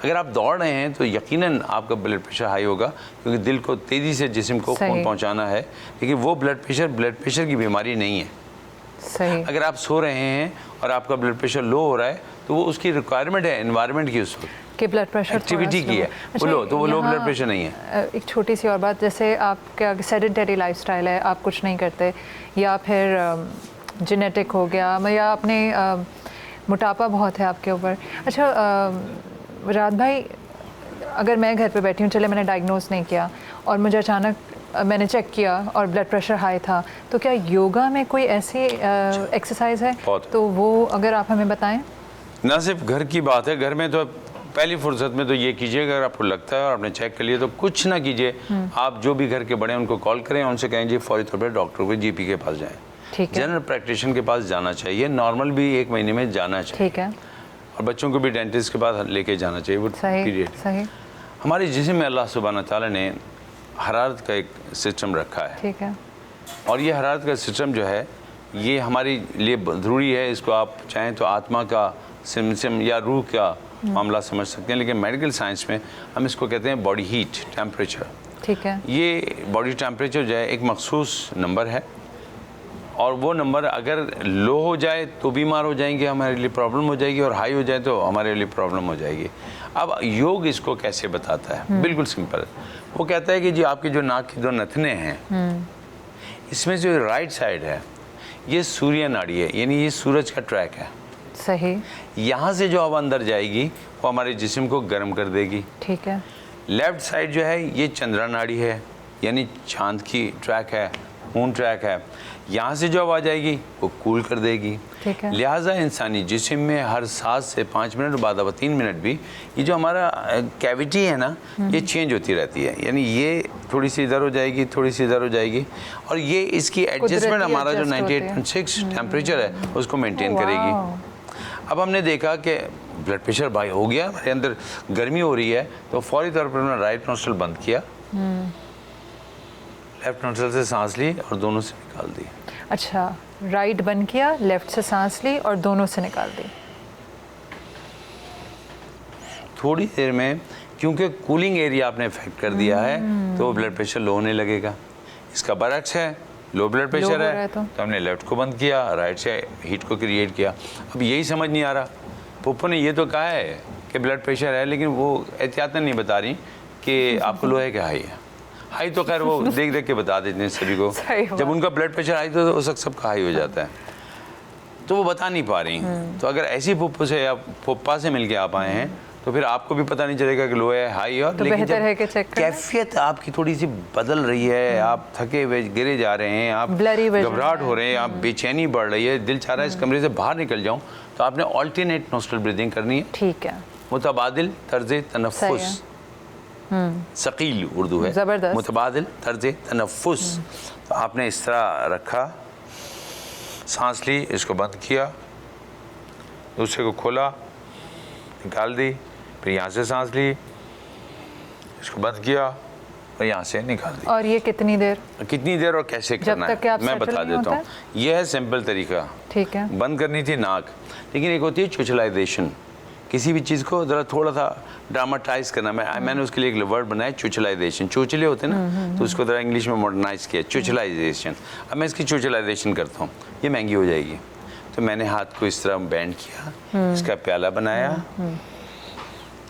अगर आप दौड़ रहे हैं तो यकीनन आपका ब्लड प्रेशर हाई होगा, क्योंकि दिल को तेज़ी से जिस्म को सही। खून पहुंचाना है। लेकिन वो ब्लड प्रेशर की बीमारी नहीं है। सही। अगर आप सो रहे हैं और आपका ब्लड प्रेशर लो हो रहा है तो वो उसकी रिक्वायरमेंट है एनवायरनमेंट की, उस वक्त कि ब्लड प्रेशर एक्टिविटी की है, वो लो तो वो लो ब्लड प्रेशर नहीं है। एक छोटी सी और बात, जैसे आपका सेडेंटरी लाइफस्टाइल है, आप कुछ नहीं करते, या फिर जेनेटिक हो गया, या आपने मोटापा बहुत है आपके ऊपर। अच्छा रात भाई, अगर मैं घर पे बैठी हूँ, चले मैंने डायग्नोज नहीं किया और मुझे अचानक मैंने चेक किया और ब्लड प्रेशर हाई था, तो क्या योगा में कोई ऐसी एक्सरसाइज है तो वो अगर आप हमें बताएं। ना सिर्फ घर की बात है, घर में तो पहली फुर्सत में तो ये कीजिए, अगर आपको लगता है और आपने चेक कर लिया तो कुछ ना कीजिए, आप जो भी घर के बड़े हैं उनको कॉल करें, उनसे कहें जी फौरी तौर पर डॉक्टर को, जीपी के पास जाएं, ठीक है। जनरल प्रैक्टिशनर के पास जाना चाहिए, नॉर्मल भी 1 महीने में जाना चाहिए, ठीक है। और बच्चों को भी डेंटिस्ट के पास लेके जाना चाहिए। वो सही पीरियड सही। हमारे जिस्म में अल्लाह सुब्हानहू तआला ने हरारत का एक सिस्टम रखा है, ठीक है। और ये हरारत का सिस्टम जो है ये हमारे लिए ज़रूरी है। इसको आप चाहें तो आत्मा का सिस्टम या रूह का मामला समझ सकते हैं, लेकिन मेडिकल साइंस में हम इसको कहते हैं बॉडी हीट टेम्परेचर। ठीक है। ये बॉडी टेम्परेचर जो है एक मखसूस नंबर है, और वो नंबर अगर लो हो जाए तो बीमार हो जाएंगे, हमारे लिए प्रॉब्लम हो जाएगी, और हाई हो जाए तो हमारे लिए प्रॉब्लम हो जाएगी। अब योग इसको कैसे बताता है? बिल्कुल सिंपल। वो कहता है कि जी आपकी जो नाक की 2 नथने हैं, इसमें जो राइट साइड है ये सूर्य नाड़ी है, यानी ये सूरज का ट्रैक है। सही। यहाँ से जो हवा अंदर जाएगी वो हमारे जिस्म को गर्म कर देगी। ठीक है। लेफ्ट साइड जो है ये चंद्रा नाड़ी है, यानी चांद की ट्रैक है, मून ट्रैक है। यहाँ से जो हवा जाएगी वो कूल कर देगी। ठीक है। लिहाजा इंसानी जिस्म में हर 7 से 5 मिनट बाद, अब 3 मिनट भी, ये जो हमारा कैविटी है ना, ये चेंज होती रहती है, यानी ये थोड़ी सी इधर हो जाएगी, थोड़ी सी इधर हो जाएगी, और ये इसकी एडजस्टमेंट हमारा जो 98.6 टेम्परेचर है उसको मेंटेन करेगी। अब हमने देखा कि ब्लड प्रेशर भाई हो गया, हमारे अंदर गर्मी हो रही है, तो फौरी तौर पर हमने राइट नोस्ट्रल बंद किया, लेफ्ट नोस्ट्रल से सांस ली और दोनों से निकाल दी। अच्छा, राइट बंद किया, लेफ्ट से सांस ली और दोनों से निकाल दी। थोड़ी देर में, क्योंकि कूलिंग एरिया आपने इफेक्ट कर दिया है, तो ब्लड प्रेशर लो होने लगेगा। इसका बरक्स है, लो ब्लड प्रेशर है, तो हमने लेफ्ट को बंद किया, राइट से हीट को क्रिएट किया। अब यही समझ नहीं आ रहा, पुप्पो ने ये तो कहा है कि ब्लड प्रेशर है, लेकिन वो एहतियातन नहीं बता रही कि आपको लो है कि हाई है। हाई तो खैर वो देख देख के बता देते हैं सभी को, जब उनका ब्लड प्रेशर हाई तो उस वक्त सबका हाई हो जाता है, तो वो बता नहीं पा रही। तो अगर ऐसी पुप्पो से या पुप्पा से मिल के आप आए हैं तो फिर आपको भी पता नहीं चलेगा कि लो है हाई, और तो लेकिन बेहतर है कि चेक करना। कैफियत आपकी थोड़ी सी बदल रही है, आप थके हुए गिरे जा रहे हैं, आप घबराहट हो रहे हैं, आप बेचैनी बढ़ रही है, दिल चाह रहा है इस कमरे से बाहर निकल जाऊं, तो आपने ऑल्टरनेट नोस्ट्रल ब्रीदिंग करनी है। ठीक है। मुतबादिल तर्ज तनफ्फुस, सकील उर्दू है, ज़बरदस्त। मुतबादिल तर्ज तनफ्फुस। तो आपने इस तरह रखा, सांस ली, इसको बंद किया, दूसरे को खोला, निकाल दी, फिर यहाँ से सांस ली, इसको बंद किया और यहाँ से निकाल दी। और ये कितनी देर और कैसे करना तक कि आप है मैं settle बता नहीं देता हूँ। होता यह है सिंपल तरीका। ठीक है। बंद करनी थी नाक, लेकिन एक होती है चुचलाइजेशन, किसी भी चीज़ को ज़रा थोड़ा सा ड्रामाटाइज करना। मैंने उसके लिए एक वर्ड बनाया चुचलाइजेशन। चुचले होते हैं ना, तो उसको ज़रा इंग्लिश में मॉडर्नाइज किया, चुचलाइजेशन। अब मैं इसकी चुचलाइजेशन करता हूँ, ये महंगी हो जाएगी। तो मैंने हाथ को इस तरह बैंड किया, इसका प्याला बनाया,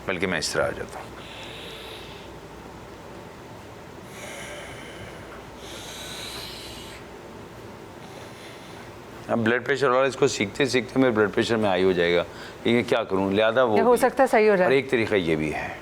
बल्कि मैं इस तरह आ जाता हूँ। अब ब्लड प्रेशर वाला इसको सीखते सीखते मेरे ब्लड प्रेशर में हाई हो जाएगा, ये क्या करूँ, लिहाजा वो हो सकता है सही हो जाए। और एक तरीका ये भी है,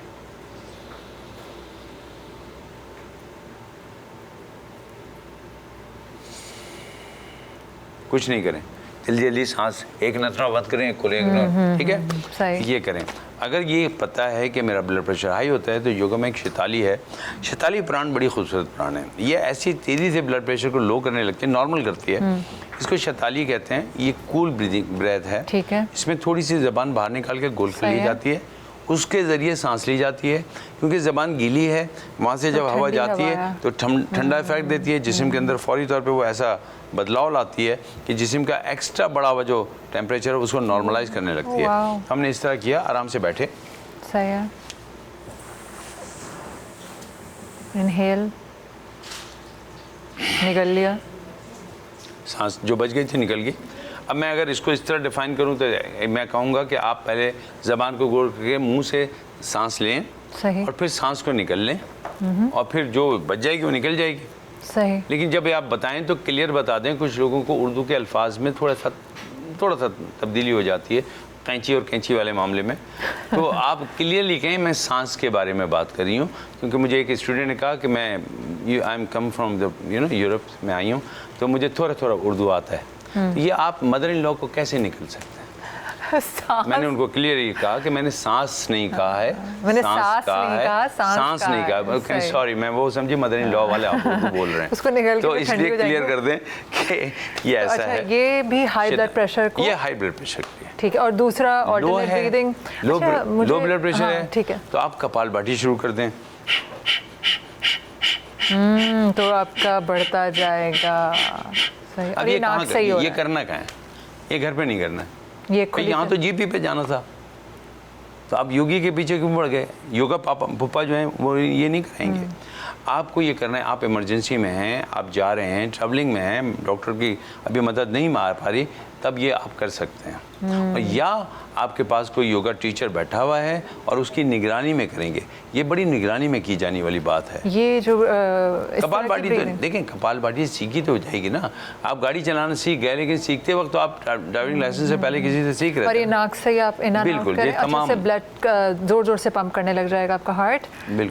कुछ नहीं करें, जल्दी जल्दी सांस, एक नथना बंद करें, खोलें, ठीक है, सही। ये करें। अगर ये पता है कि मेरा ब्लड प्रेशर हाई होता है तो योगा में एक शैताली है। शैताली प्राण बड़ी खूबसूरत प्राण है। ये ऐसी तेज़ी से ब्लड प्रेशर को लो करने लगती है, नॉर्मल करती है। इसको शैताली कहते हैं। ये कूल ब्रेथ है। ठीक है। इसमें थोड़ी सी ज़बान बाहर निकाल के गोल कर ली जाती है, उसके ज़रिए सांस ली जाती है। क्योंकि ज़बान गीली है, वहाँ से जब हवा जाती है तो ठंडा इफेक्ट देती है जिस्म के अंदर, फौरी तौर पे वो ऐसा बदलाव लाती है कि जिस्म का एक्स्ट्रा बढ़ा हुआ जो टेम्परेचर है उसको नॉर्मलाइज करने लगती है। हमने इस तरह किया, आराम से बैठे। सही है। इनहेल, निकल लिया, सांस जो बच गई थी निकल गई। अब मैं अगर इसको इस तरह डिफाइन करूं तो मैं कहूँगा कि आप पहले ज़बान को गोल करके मुंह से सांस लें, सही, और फिर सांस को निकल लें, और फिर जो बच जाएगी वो निकल जाएगी। सही। लेकिन जब आप बताएं तो क्लियर बता दें। कुछ लोगों को उर्दू के अल्फाज में थोड़ा सा तब्दीली हो जाती है, कैंची और कैंची वाले मामले में। तो आप क्लियरली कहें मैं सांस के बारे में बात कर रही हूँ। क्योंकि मुझे एक स्टूडेंट ने कहा कि मैं I am come from the Europe में आई हूँ, तो मुझे थोड़ा थोड़ा उर्दू आता है। तो ये आप मदर इन लॉ को कैसे निकल सकते हैं? मैंने उनको क्लियरली कहा कि मैंने सांस नहीं कहा है, मैंने सांस नहीं कहा, सांस नहीं कहा। सॉरी, मैं वो समझी मदर इन लॉ वाले आप उर्दू बोल रहे हैं। उसको निकल तो इसलिए क्लियर कर दें कि ये ऐसा है। ये भी हाई ब्लड प्रेशर को, ये हाई ब्लड प्रेशर के लिए ठीक है। और दूसरा alternate breathing, low blood pressure है, ठीक है। तो आप कपालभाति शुरू कर दें। तो आपका बढ़ता जाएगा। सही। अब और ये नाक सही हो, ये करना कहाँ है? ये घर पे नहीं करना है। ये यहाँ तो जीपी पे जाना था, तो आप योगी के पीछे क्यों बढ़ गए? योगा पप्पा जो हैं वो ये नहीं कराएंगे। आपको ये करना है। आप इमरजेंसी में हैं, आप जा रहे हैं, ट्रैवलिंग में हैं, डॉक्टर की अभी मदद नहीं आ पा रही, तब ये आप कर सकते हैं। और या आपके पास कोई योगा टीचर बैठा हुआ है और उसकी निगरानी में करेंगे। ये बड़ी निगरानी में की जाने वाली बात है। ये जो कपालभाति तो देखें, कपालभाति सीखी तो हो जाएगी ना। आप गाड़ी चलाना सीख गए, लेकिन सीखते वक्त तो आप ड्राइविंग लाइसेंस से पहले किसी से सीख रहे थे। और ये नाक से ही आप इन बिल्कुल, ये अच्छे से ब्लड जोर जोर से पंप करने लग जाएगा आपका हार्ट,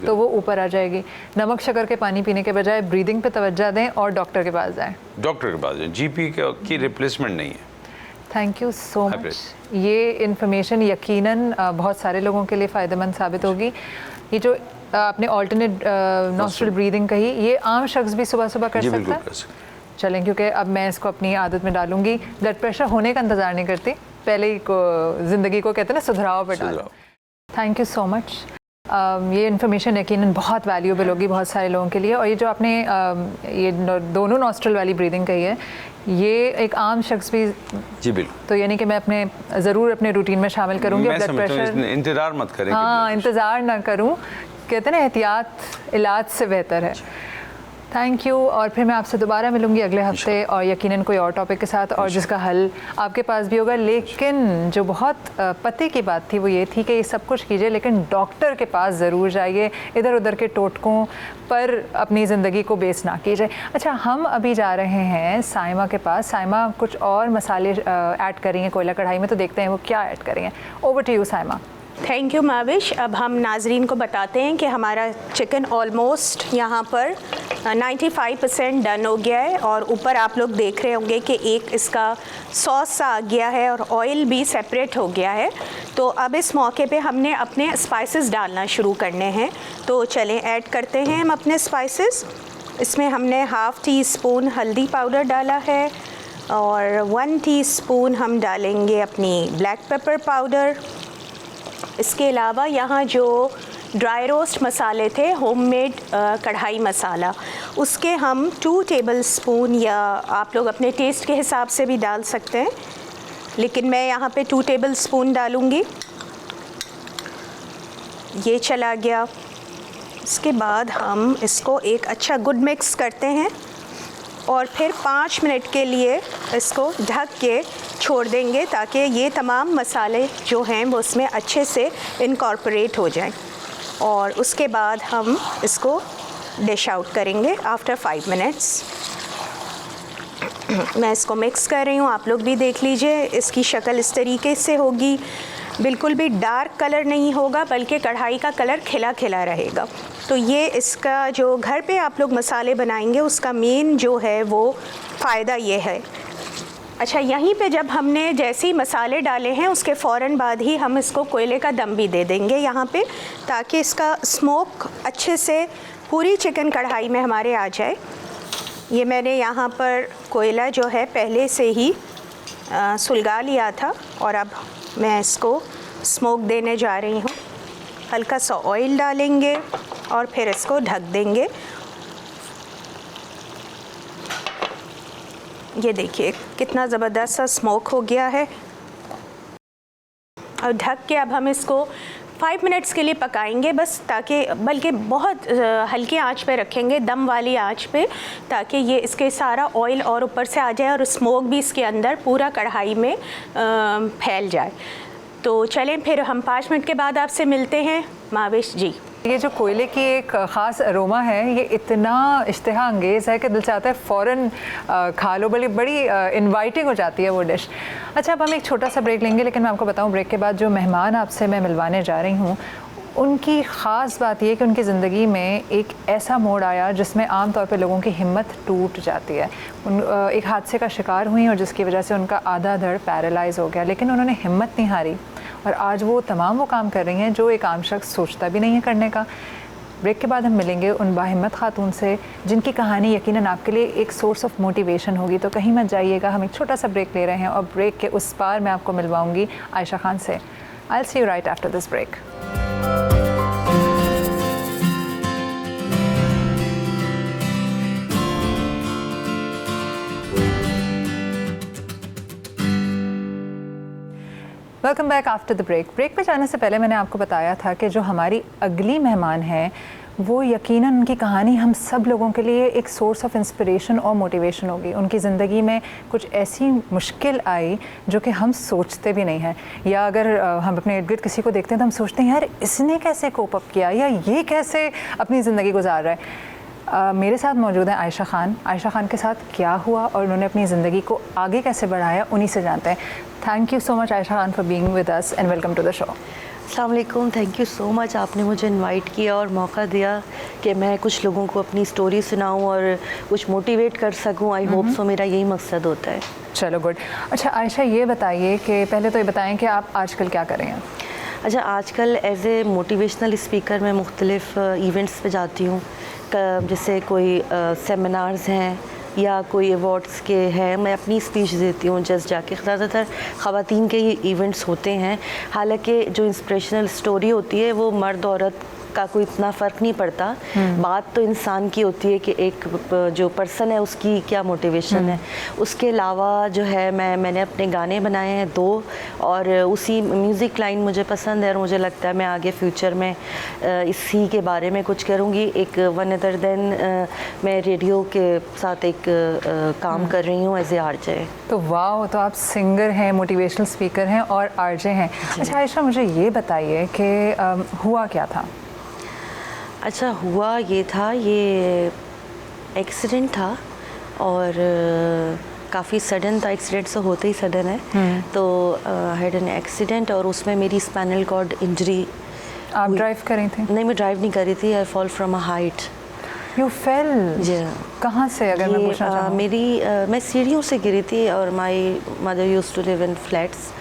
तो वो ऊपर आ जाएगी। नमक शक्कर के पानी पीने के बजाय ब्रीदिंग पे तवज्जो दें और डॉक्टर के पास जाएं। डॉक्टर के पास जाएं, जीपी की रिप्लेसमेंट नहीं है। Thank you so much. ये इन्फॉर्मेशन यकीनन बहुत सारे लोगों के लिए फ़ायदेमंद साबित होगी। ये जो आपने ऑल्टरनेट नॉस्ट्रल ब्रीदिंग कही, ये आम शख्स भी सुबह सुबह कर सकता है? चलें, क्योंकि अब मैं इसको अपनी आदत में डालूंगी। ब्लड प्रेशर होने का इंतज़ार नहीं करती, पहले ही को ज़िंदगी को कहते हैं ना, सुधराव पे डालो। Thank you so much. ये इन्फॉर्मेशन यकीनन बहुत वैल्यूएबल होगी बहुत सारे लोगों के लिए। और ये जो आपने ये दोनों नॉस्ट्रल वाली ब्रीदिंग कही है, ये एक आम शख्स भी, जी बिल्कुल, तो यानी कि मैं अपने ज़रूर अपने रूटीन में शामिल करूँगी। ब्लड प्रेशर इंतज़ार मत करें। हाँ, इंतज़ार ना करूँ, कहते हैं ना एहतियात इलाज से बेहतर है। Thank you. और फिर मैं आपसे दोबारा मिलूंगी अगले हफ्ते, और यकीनन कोई और टॉपिक के साथ, और जिसका हल आपके पास भी होगा। लेकिन जो बहुत पते की बात थी वो ये थी कि ये सब कुछ कीजिए, लेकिन डॉक्टर के पास ज़रूर जाइए। इधर उधर के टोटकों पर अपनी ज़िंदगी को बेस ना कीजिए। अच्छा, हम अभी जा रहे हैं साइमा के पास। साइमा कुछ और मसाले ऐड करेंगे कोयला कढ़ाई में, तो देखते हैं वो क्या ऐड करेंगे। Over to you Saima. Thank you Mavish. अब हम नाजरीन को बताते हैं कि हमारा चिकन ऑलमोस्ट यहाँ पर 95% डन हो गया है, और ऊपर आप लोग देख रहे होंगे कि एक इसका सॉस सा आ गया है और ऑयल भी सेपरेट हो गया है। तो अब इस मौके पे हमने अपने स्पाइसेस डालना शुरू करने हैं। तो चलें ऐड करते हैं हम अपने स्पाइसेस। इसमें हमने हाफ़ टी स्पून हल्दी पाउडर डाला है, और 1 टीस्पून हम डालेंगे अपनी ब्लैक पेपर पाउडर। इसके अलावा यहाँ जो ड्राई रोस्ट मसाले थे, होममेड कढ़ाई मसाला, उसके हम 2 टेबलस्पून, या आप लोग अपने टेस्ट के हिसाब से भी डाल सकते हैं, लेकिन मैं यहाँ पे 2 टेबलस्पून डालूँगी। ये चला गया। इसके बाद हम इसको एक अच्छा गुड मिक्स करते हैं, और फिर 5 मिनट के लिए इसको ढक के छोड़ देंगे, ताकि ये तमाम मसाले जो हैं वो उसमें अच्छे से इनकॉर्पोरेट हो जाएं। और उसके बाद हम इसको डिश आउट करेंगे आफ्टर 5 मिनट्स। मैं इसको मिक्स कर रही हूँ, आप लोग भी देख लीजिए। इसकी शक्ल इस तरीके से होगी, बिल्कुल भी डार्क कलर नहीं होगा, बल्कि कढ़ाई का कलर खिला खिला रहेगा। तो ये इसका जो घर पे आप लोग मसाले बनाएंगे, उसका मेन जो है वो फ़ायदा ये है अच्छा, यहीं पे जब हमने जैसे ही मसाले डाले हैं उसके फ़ौरन बाद ही हम इसको कोयले का दम भी दे देंगे यहाँ पे, ताकि इसका स्मोक अच्छे से पूरी चिकन कढ़ाई में हमारे आ जाए। ये मैंने यहाँ पर कोयला जो है पहले से ही सुलगा लिया था और अब मैं इसको स्मोक देने जा रही हूँ। हल्का सा ऑयल डालेंगे और फिर इसको ढक देंगे। ये देखिए कितना ज़बरदस्त सा स्मोक हो गया है। और ढक के अब हम इसको 5 मिनट्स के लिए पकाएंगे बस, ताकि बल्कि बहुत हल्की आंच पे रखेंगे, दम वाली आंच पे, ताकि ये इसके सारा ऑयल और ऊपर से आ जाए और स्मोक भी इसके अंदर पूरा कढ़ाई में फैल जाए। तो चलें फिर हम 5 मिनट के बाद आपसे मिलते हैं। माविश जी, ये जो कोयले की एक ख़ास अरोमा है, ये इतना इश्तिहा अंगेज़ है कि दिल चाहता है फ़ौरन खा लो, बड़ी इनवाइटिंग हो जाती है वो डिश। अच्छा, अब हम एक छोटा सा ब्रेक लेंगे, लेकिन मैं आपको बताऊं ब्रेक के बाद जो मेहमान आपसे मैं मिलवाने जा रही हूँ, उनकी ख़ास बात ये कि उनकी ज़िंदगी में एक ऐसा मोड़ आया जिसमें आम तौर पे लोगों की हिम्मत टूट जाती है। एक हादसे का शिकार हुई और जिसकी वजह से उनका आधा धड़ पैरालाइज़ हो गया, लेकिन उन्होंने हिम्मत नहीं हारी और आज वो तमाम वो काम कर रही हैं जो एक आम शख्स सोचता भी नहीं है करने का। ब्रेक के बाद हम मिलेंगे उन बाहिम्मत खातून से जिनकी कहानी यकीनन आपके लिए एक सोर्स ऑफ मोटिवेशन होगी। तो कहीं मत जाइएगा, हम एक छोटा सा ब्रेक ले रहे हैं और ब्रेक के उस पार मैं आपको मिलवाऊंगी आयशा खान से। I will see you right after this break. Welcome back after the break. Break पे जाने से पहले मैंने आपको बताया था कि जो हमारी अगली मेहमान है वो यकीनन उनकी कहानी हम सब लोगों के लिए एक सोर्स ऑफ इंस्पिरेशन और मोटिवेशन होगी। उनकी ज़िंदगी में कुछ ऐसी मुश्किल आई जो कि हम सोचते भी नहीं हैं, या अगर हम अपने इर्द गिर्द किसी को देखते हैं तो हम सोचते हैं यार इसने कैसे कोप अप किया या ये कैसे अपनी ज़िंदगी गुजार रहा है। मेरे साथ मौजूद हैं आयशा खान। आयशा खान के साथ क्या हुआ और उन्होंने अपनी ज़िंदगी को आगे कैसे बढ़ाया, उन्हीं से जानते हैं। Thank you so much Ayesha Khan for being with us and welcome to the show. अस्सलाम वालेकुम, थैंक यू सो मच, आपने मुझे इनवाइट किया और मौका दिया कि मैं कुछ लोगों को अपनी स्टोरी सुनाऊं और कुछ मोटिवेट कर सकूं। आई होप सो, मेरा यही मकसद होता है। चलो गुड। अच्छा आयशा, ये बताइए कि पहले तो ये बताएं कि आप आजकल क्या कर रही हैं। अच्छा, आजकल एज ए मोटिवेशनल स्पीकर मैं मुख्तलिफ़ इवेंट्स पे जाती हूँ, जैसे कोई सेमिनार्स हैं या कोई अवार्ड्स के हैं, मैं अपनी स्पीच देती हूँ जस्ट जाके। ज़्यादातर ख़वातीन के ही इवेंट्स होते हैं, हालांकि जो इंस्पिरेशनल स्टोरी होती है वो मर्द औरत का कोई इतना फ़र्क नहीं पड़ता। बात तो इंसान की होती है कि एक जो पर्सन है उसकी क्या मोटिवेशन है। उसके अलावा जो है मैंने अपने गाने बनाए हैं 2 और उसी म्यूज़िक लाइन मुझे पसंद है और मुझे लगता है मैं आगे फ्यूचर में इसी के बारे में कुछ करूँगी। एक वन अदर देन मैं रेडियो के साथ एक काम कर रही हूँ एज ए आरजे। तो वाह, तो आप सिंगर हैं, मोटिवेशनल स्पीकर हैं और आरजे हैं। अच्छा आयशा, मुझे ये बताइए कि हुआ क्या था। अच्छा, हुआ ये था, ये एक्सीडेंट था और काफ़ी सडन था। एक्सीडेंट तो होते ही सडन है। तो हैड एन एक्सीडेंट और उसमें मेरी स्पाइनल कॉर्ड इंजरी। आप ड्राइव कर रही थी? नहीं, मैं ड्राइव नहीं कर रही थी। I fall from a height. You fail? कहाँ से, अगर मैं पूछना चाहूँ? मैं सीढ़ियों से गिरी थी और my mother used to live in flats,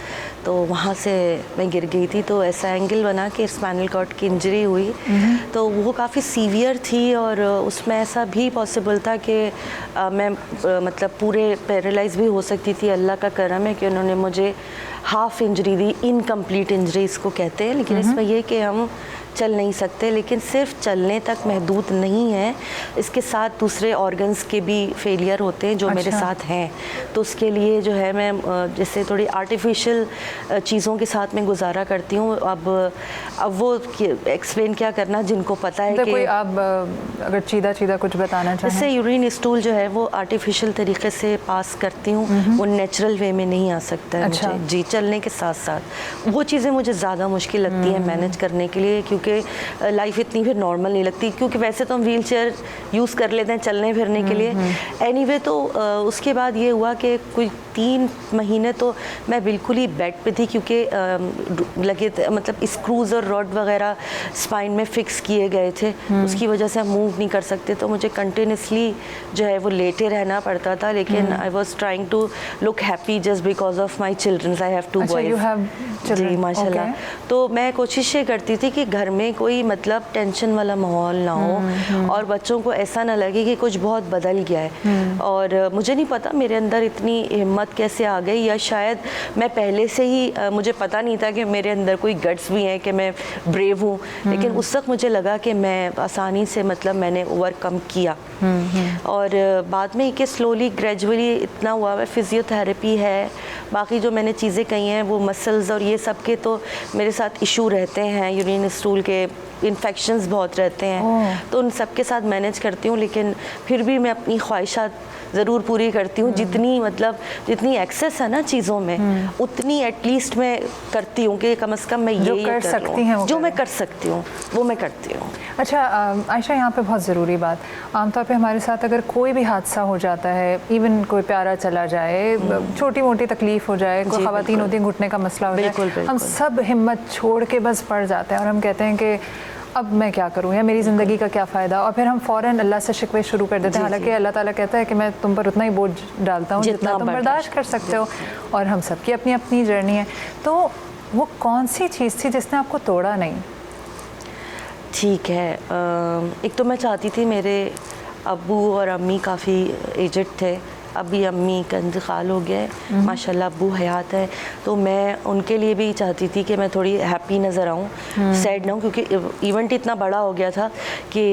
तो वहाँ से मैं गिर गई थी। तो ऐसा एंगल बना कि स्पाइनल कॉर्ड की इंजरी हुई। तो वो काफ़ी सीवियर थी और उसमें ऐसा भी पॉसिबल था कि मैं मतलब पूरे पैरालाइज भी हो सकती थी। अल्लाह का करम है कि उन्होंने मुझे हाफ इंजरी दी, इनकम्प्लीट इंजरी इसको कहते हैं। लेकिन इसमें यह कि हम चल नहीं सकते, लेकिन सिर्फ चलने तक महदूद नहीं है, इसके साथ दूसरे ऑर्गन्स के भी फेलियर होते हैं जो मेरे साथ हैं। तो उसके लिए जो है मैं जैसे थोड़ी आर्टिफिशियल चीज़ों के साथ मैं गुजारा करती हूँ। अब वो एक्सप्लेन क्या करना, जिनको पता है कि कोई आप अगर चीदा कुछ बताना चाहें। जैसे यूरिन स्टूल जो है वो आर्टिफिशियल तरीके से पास करती हूँ, वो नेचुरल वे में नहीं आ सकता है मुझे। जी, चलने के साथ साथ वो चीज़ें मुझे ज़्यादा मुश्किल लगती हैं मैनेज करने के लिए, क्योंकि क्योंकि लाइफ इतनी फिर नॉर्मल नहीं लगती, क्योंकि वैसे तो हम व्हील चेयर यूज़ कर लेते हैं चलने फिरने के लिए। एनीवे तो उसके बाद ये हुआ कि कोई 3 महीने तो मैं बिल्कुल ही बेड पे थी, क्योंकि लगे मतलब स्क्रूज और रॉड वगैरह स्पाइन में फिक्स किए गए थे, उसकी वजह से हम मूव नहीं कर सकते, तो मुझे कंटिन्यूसली जो है वो लेटे रहना पड़ता था। लेकिन I was trying to look happy just because of my childrens. I have 2 boys. जी माशाल्लाह। तो मैं कोशिश ये करती थी कि घर में कोई मतलब टेंशन वाला माहौल ना हो और बच्चों को ऐसा ना लगे कि कुछ बहुत बदल गया है। और मुझे नहीं पता मेरे अंदर इतनी हिम्मत कैसे आ गई, या शायद मैं पहले से ही मुझे पता नहीं था कि मेरे अंदर कोई गट्स भी हैं कि मैं ब्रेव हूँ, लेकिन उस वक्त मुझे लगा कि मैं आसानी से मतलब मैंने ओवरकम किया। और बाद में कि स्लोली ग्रेजुअली इतना हुआ है, फिजियोथेरेपी है, बाकी जो मैंने चीज़ें कही हैं वो मसल्स और ये सब के तो मेरे साथ इशू रहते हैं, यूरिन स्टूल के इन्फेक्शंस बहुत रहते हैं, तो उन सब के साथ मैनेज करती हूँ। लेकिन फिर भी मैं अपनी ख्वाहिशात ज़रूर पूरी करती हूँ, जितनी मतलब जितनी एक्सेस है ना चीज़ों में, उतनी एटलीस्ट मैं करती हूँ कि कम से कम मैं ये कर सकती हैं जो मैं कर सकती हूँ वो मैं करती हूँ। अच्छा आयशा, यहाँ पे बहुत ज़रूरी बात, आमतौर पे हमारे साथ अगर कोई भी हादसा हो जाता है, इवन कोई प्यारा चला जाए, छोटी मोटी तकलीफ़ हो जाए, कोई ख़वातीन होती हैं घुटने का मसला हो जाए, हम सब हिम्मत छोड़ के बस पड़ जाते हैं और हम कहते हैं कि अब मैं क्या करूँ या मेरी ज़िंदगी का क्या फ़ायदा, और फिर हम फ़ौरन अल्लाह से शिकवे शुरू कर देते हैं। हालांकि अल्लाह ताला कहता है कि मैं तुम पर उतना ही बोझ डालता हूँ जितना तुम बर्दाश्त कर सकते हो, और हम सबकी अपनी अपनी जर्नी है। तो वो कौन सी चीज़ थी जिसने आपको तोड़ा नहीं? ठीक है, एक तो मैं चाहती थी, मेरे अब्बू और अम्मी काफ़ी एजड थे, अभी अम्मी का इंतकाल हो गया है, माशाल्लाह अब्बू हयात है, तो मैं उनके लिए भी चाहती थी कि मैं थोड़ी हैप्पी नज़र आऊँ, सैड ना हूँ, क्योंकि इवेंट इतना बड़ा हो गया था कि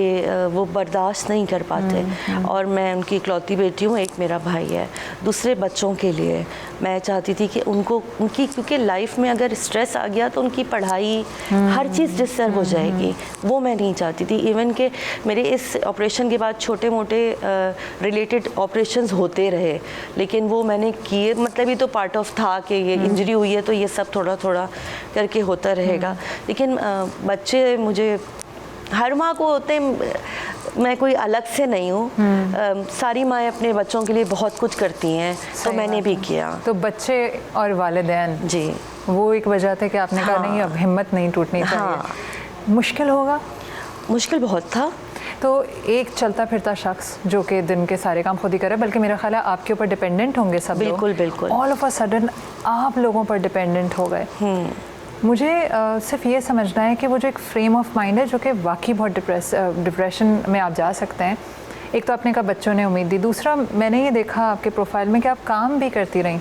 वो बर्दाश्त नहीं कर पाते। और मैं उनकी इकलौती बेटी हूँ, एक मेरा भाई है। दूसरे बच्चों के लिए मैं चाहती थी कि उनकी क्योंकि लाइफ में अगर स्ट्रेस आ गया तो उनकी पढ़ाई हर चीज़ डिस्टर्ब हो जाएगी, वो मैं नहीं चाहती थी। इवन के मेरे इस ऑपरेशन के बाद छोटे मोटे रिलेटेड ऑपरेशंस होते रहे, लेकिन वो मैंने किए, मतलब ये तो पार्ट ऑफ था कि ये इंजरी हुई है तो ये सब थोड़ा थोड़ा करके होता रहेगा। लेकिन बच्चे मुझे हर माँ को होते हैं, मैं कोई अलग से नहीं हूँ, सारी माएँ अपने बच्चों के लिए बहुत कुछ करती हैं, तो मैंने भी किया। तो बच्चे और वालिदैन जी वो एक वजह थे कि आपने कहा नहीं अब हिम्मत नहीं टूटनी चाहिए। मुश्किल होगा? मुश्किल बहुत था। तो एक चलता फिरता शख्स जो कि दिन के सारे काम खुद ही करे, बल्कि मेरा ख्याल है आपके ऊपर डिपेंडेंट होंगे सब लोग, बिल्कुल बिल्कुल, ऑल ऑफ अ सडन आप लोगों पर डिपेंडेंट हो गए। मुझे सिर्फ ये समझना है कि वो जो एक फ्रेम ऑफ माइंड है जो कि वाकई बहुत डिप्रेशन में आप जा सकते हैं। एक तो आपने कहा बच्चों ने उम्मीद दी, दूसरा मैंने ये देखा आपके प्रोफाइल में कि आप काम भी करती रहीं।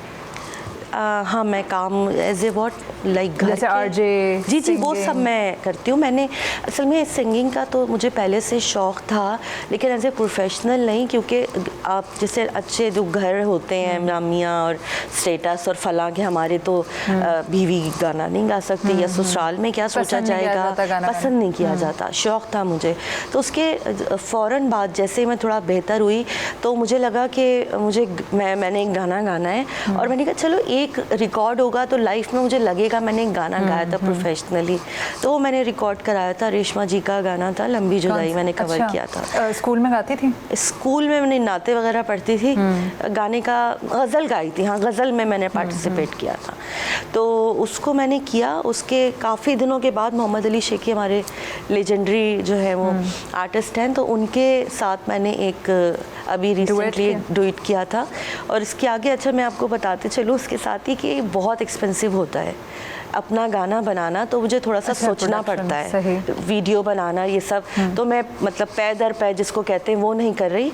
हाँ, मैं काम एज ए वॉट लाइक घर जैसे आरजे, जी वो सब मैं करती हूँ। मैंने असल में सिंगिंग का तो मुझे पहले से शौक़ था, लेकिन एज ए प्रोफेशनल नहीं, क्योंकि आप जैसे अच्छे जो घर होते हैं नामियाँ और स्टेटस और फलां के, हमारे तो बीवी गाना नहीं गा सकती, या ससुराल में क्या सोचा जाएगा, पसंद नहीं किया जाता। शौक़ था मुझे, तो उसके फ़ौरन बाद जैसे मैं थोड़ा बेहतर हुई तो मुझे लगा कि मैंने एक गाना गाना है, और मैंने कहा चलो एक रिकॉर्ड होगा तो लाइफ में मुझे लगेगा मैंने एक गाना गाया था प्रोफेशनली, तो वो मैंने रिकॉर्ड कराया था। रेशमा जी का गाना था, लंबी जुदाई, मैंने कवर किया था। स्कूल में गाती थी? स्कूल में मैंने नाते वगैरह पढ़ती थी, गाने का गज़ल गाई थी, हाँ गज़ल में मैंने पार्टिसिपेट किया था, तो उसको मैंने किया। उसके काफ़ी दिनों के बाद मोहम्मद अली शेखी हमारे लेजेंडरी जो है वो आर्टिस्ट हैं, तो उनके साथ मैंने एक अभी रिसेंटली डुएट किया था। और इसके आगे अच्छा मैं आपको बताते चलूँ उसके साथ ही कि बहुत एक्सपेंसिव होता है अपना गाना बनाना, तो मुझे थोड़ा सा सोचना पड़ता है, वीडियो बनाना ये सब, तो मैं मतलब पै दर पै जिसको कहते हैं वो नहीं कर रही,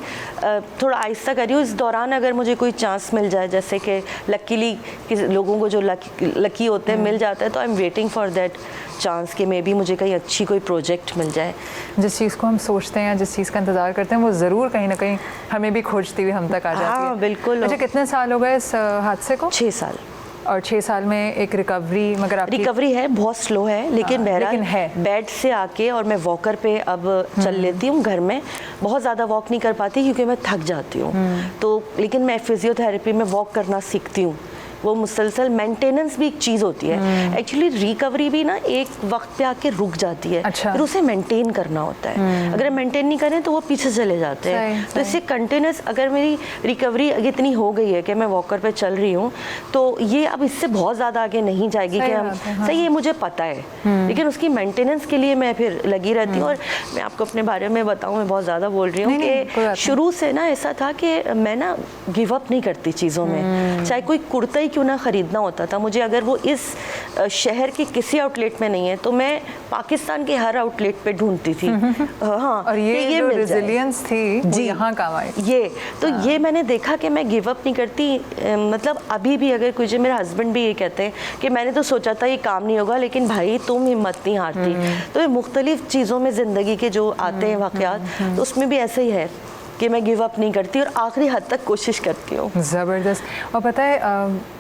थोड़ा आहिस्ता कर रही हूँ। इस दौरान अगर मुझे कोई चांस मिल जाए, जैसे कि लकीली लोगों को जो लकी होते हैं मिल जाता है, तो I am waiting for that chance कि मे बी मुझे कहीं अच्छी कोई प्रोजेक्ट मिल जाए। जिस चीज़ को हम सोचते हैं, जिस चीज़ का इंतज़ार करते हैं, वो ज़रूर कहीं ना कहीं हमें भी खोजती हुई हम तक आ जाती है। हाँ बिल्कुल। अच्छा, कितने साल हो गए इस हादसे को? 6 साल। और 6 साल में एक रिकवरी, मगर आपकी रिकवरी है, बहुत स्लो है, लेकिन बहरहाल है। बेड से आके और मैं वॉकर पे अब चल लेती हूँ। घर में बहुत ज़्यादा वॉक नहीं कर पाती क्योंकि मैं थक जाती हूँ, तो लेकिन मैं फिजियोथेरेपी में वॉक करना सीखती हूँ वो मुसलसल मेंटेनेंस भी एक चीज़ होती है। एक्चुअली रिकवरी भी ना एक वक्त पे आके रुक जाती है, अच्छा। फिर उसे मेंटेन करना होता है। अगर मेंटेन नहीं करें तो वो पीछे चले जाते हैं। तो इससे कंटिन्यूस अगर मेरी रिकवरी इतनी हो गई है कि मैं वॉकर पे चल रही हूँ, तो ये अब इससे बहुत ज़्यादा आगे नहीं जाएगी कि हम सही है, मुझे पता है, लेकिन उसकी मेंटेनेंस के लिए मैं फिर लगी रहती हूँ। और मैं आपको अपने बारे में बताऊँ, मैं बहुत ज़्यादा बोल रही हूँ कि शुरू से ना ऐसा था कि मैं ना गिव अप नहीं करती चीज़ों में, चाहे कोई कुर्ता ही क्यों ना ख़रीदना होता था मुझे, अगर वो इस शहर के किसी आउटलेट में नहीं है तो मैं पाकिस्तान के हर आउटलेट पे ढूंढती थी। हाँ, और ये जो रेजिलियंस थी वो यहाँ काम आई। ये मैंने देखा कि मैं गिव अप नहीं करती। मतलब अभी भी अगर कुछ, मेरे हस्बैंड भी ये कहते हैं कि मैंने तो सोचा था ये काम नहीं होगा, लेकिन भाई तुम हिम्मत नहीं हारती। तो ये मुख्तलिफ चीज़ों में ज़िंदगी के जो आते हैं वाक़यात, तो उसमें भी ऐसे ही है कि मैं गिव अप नहीं करती और आखिरी हद तक कोशिश करती हूँ। ज़बरदस्त। और पता है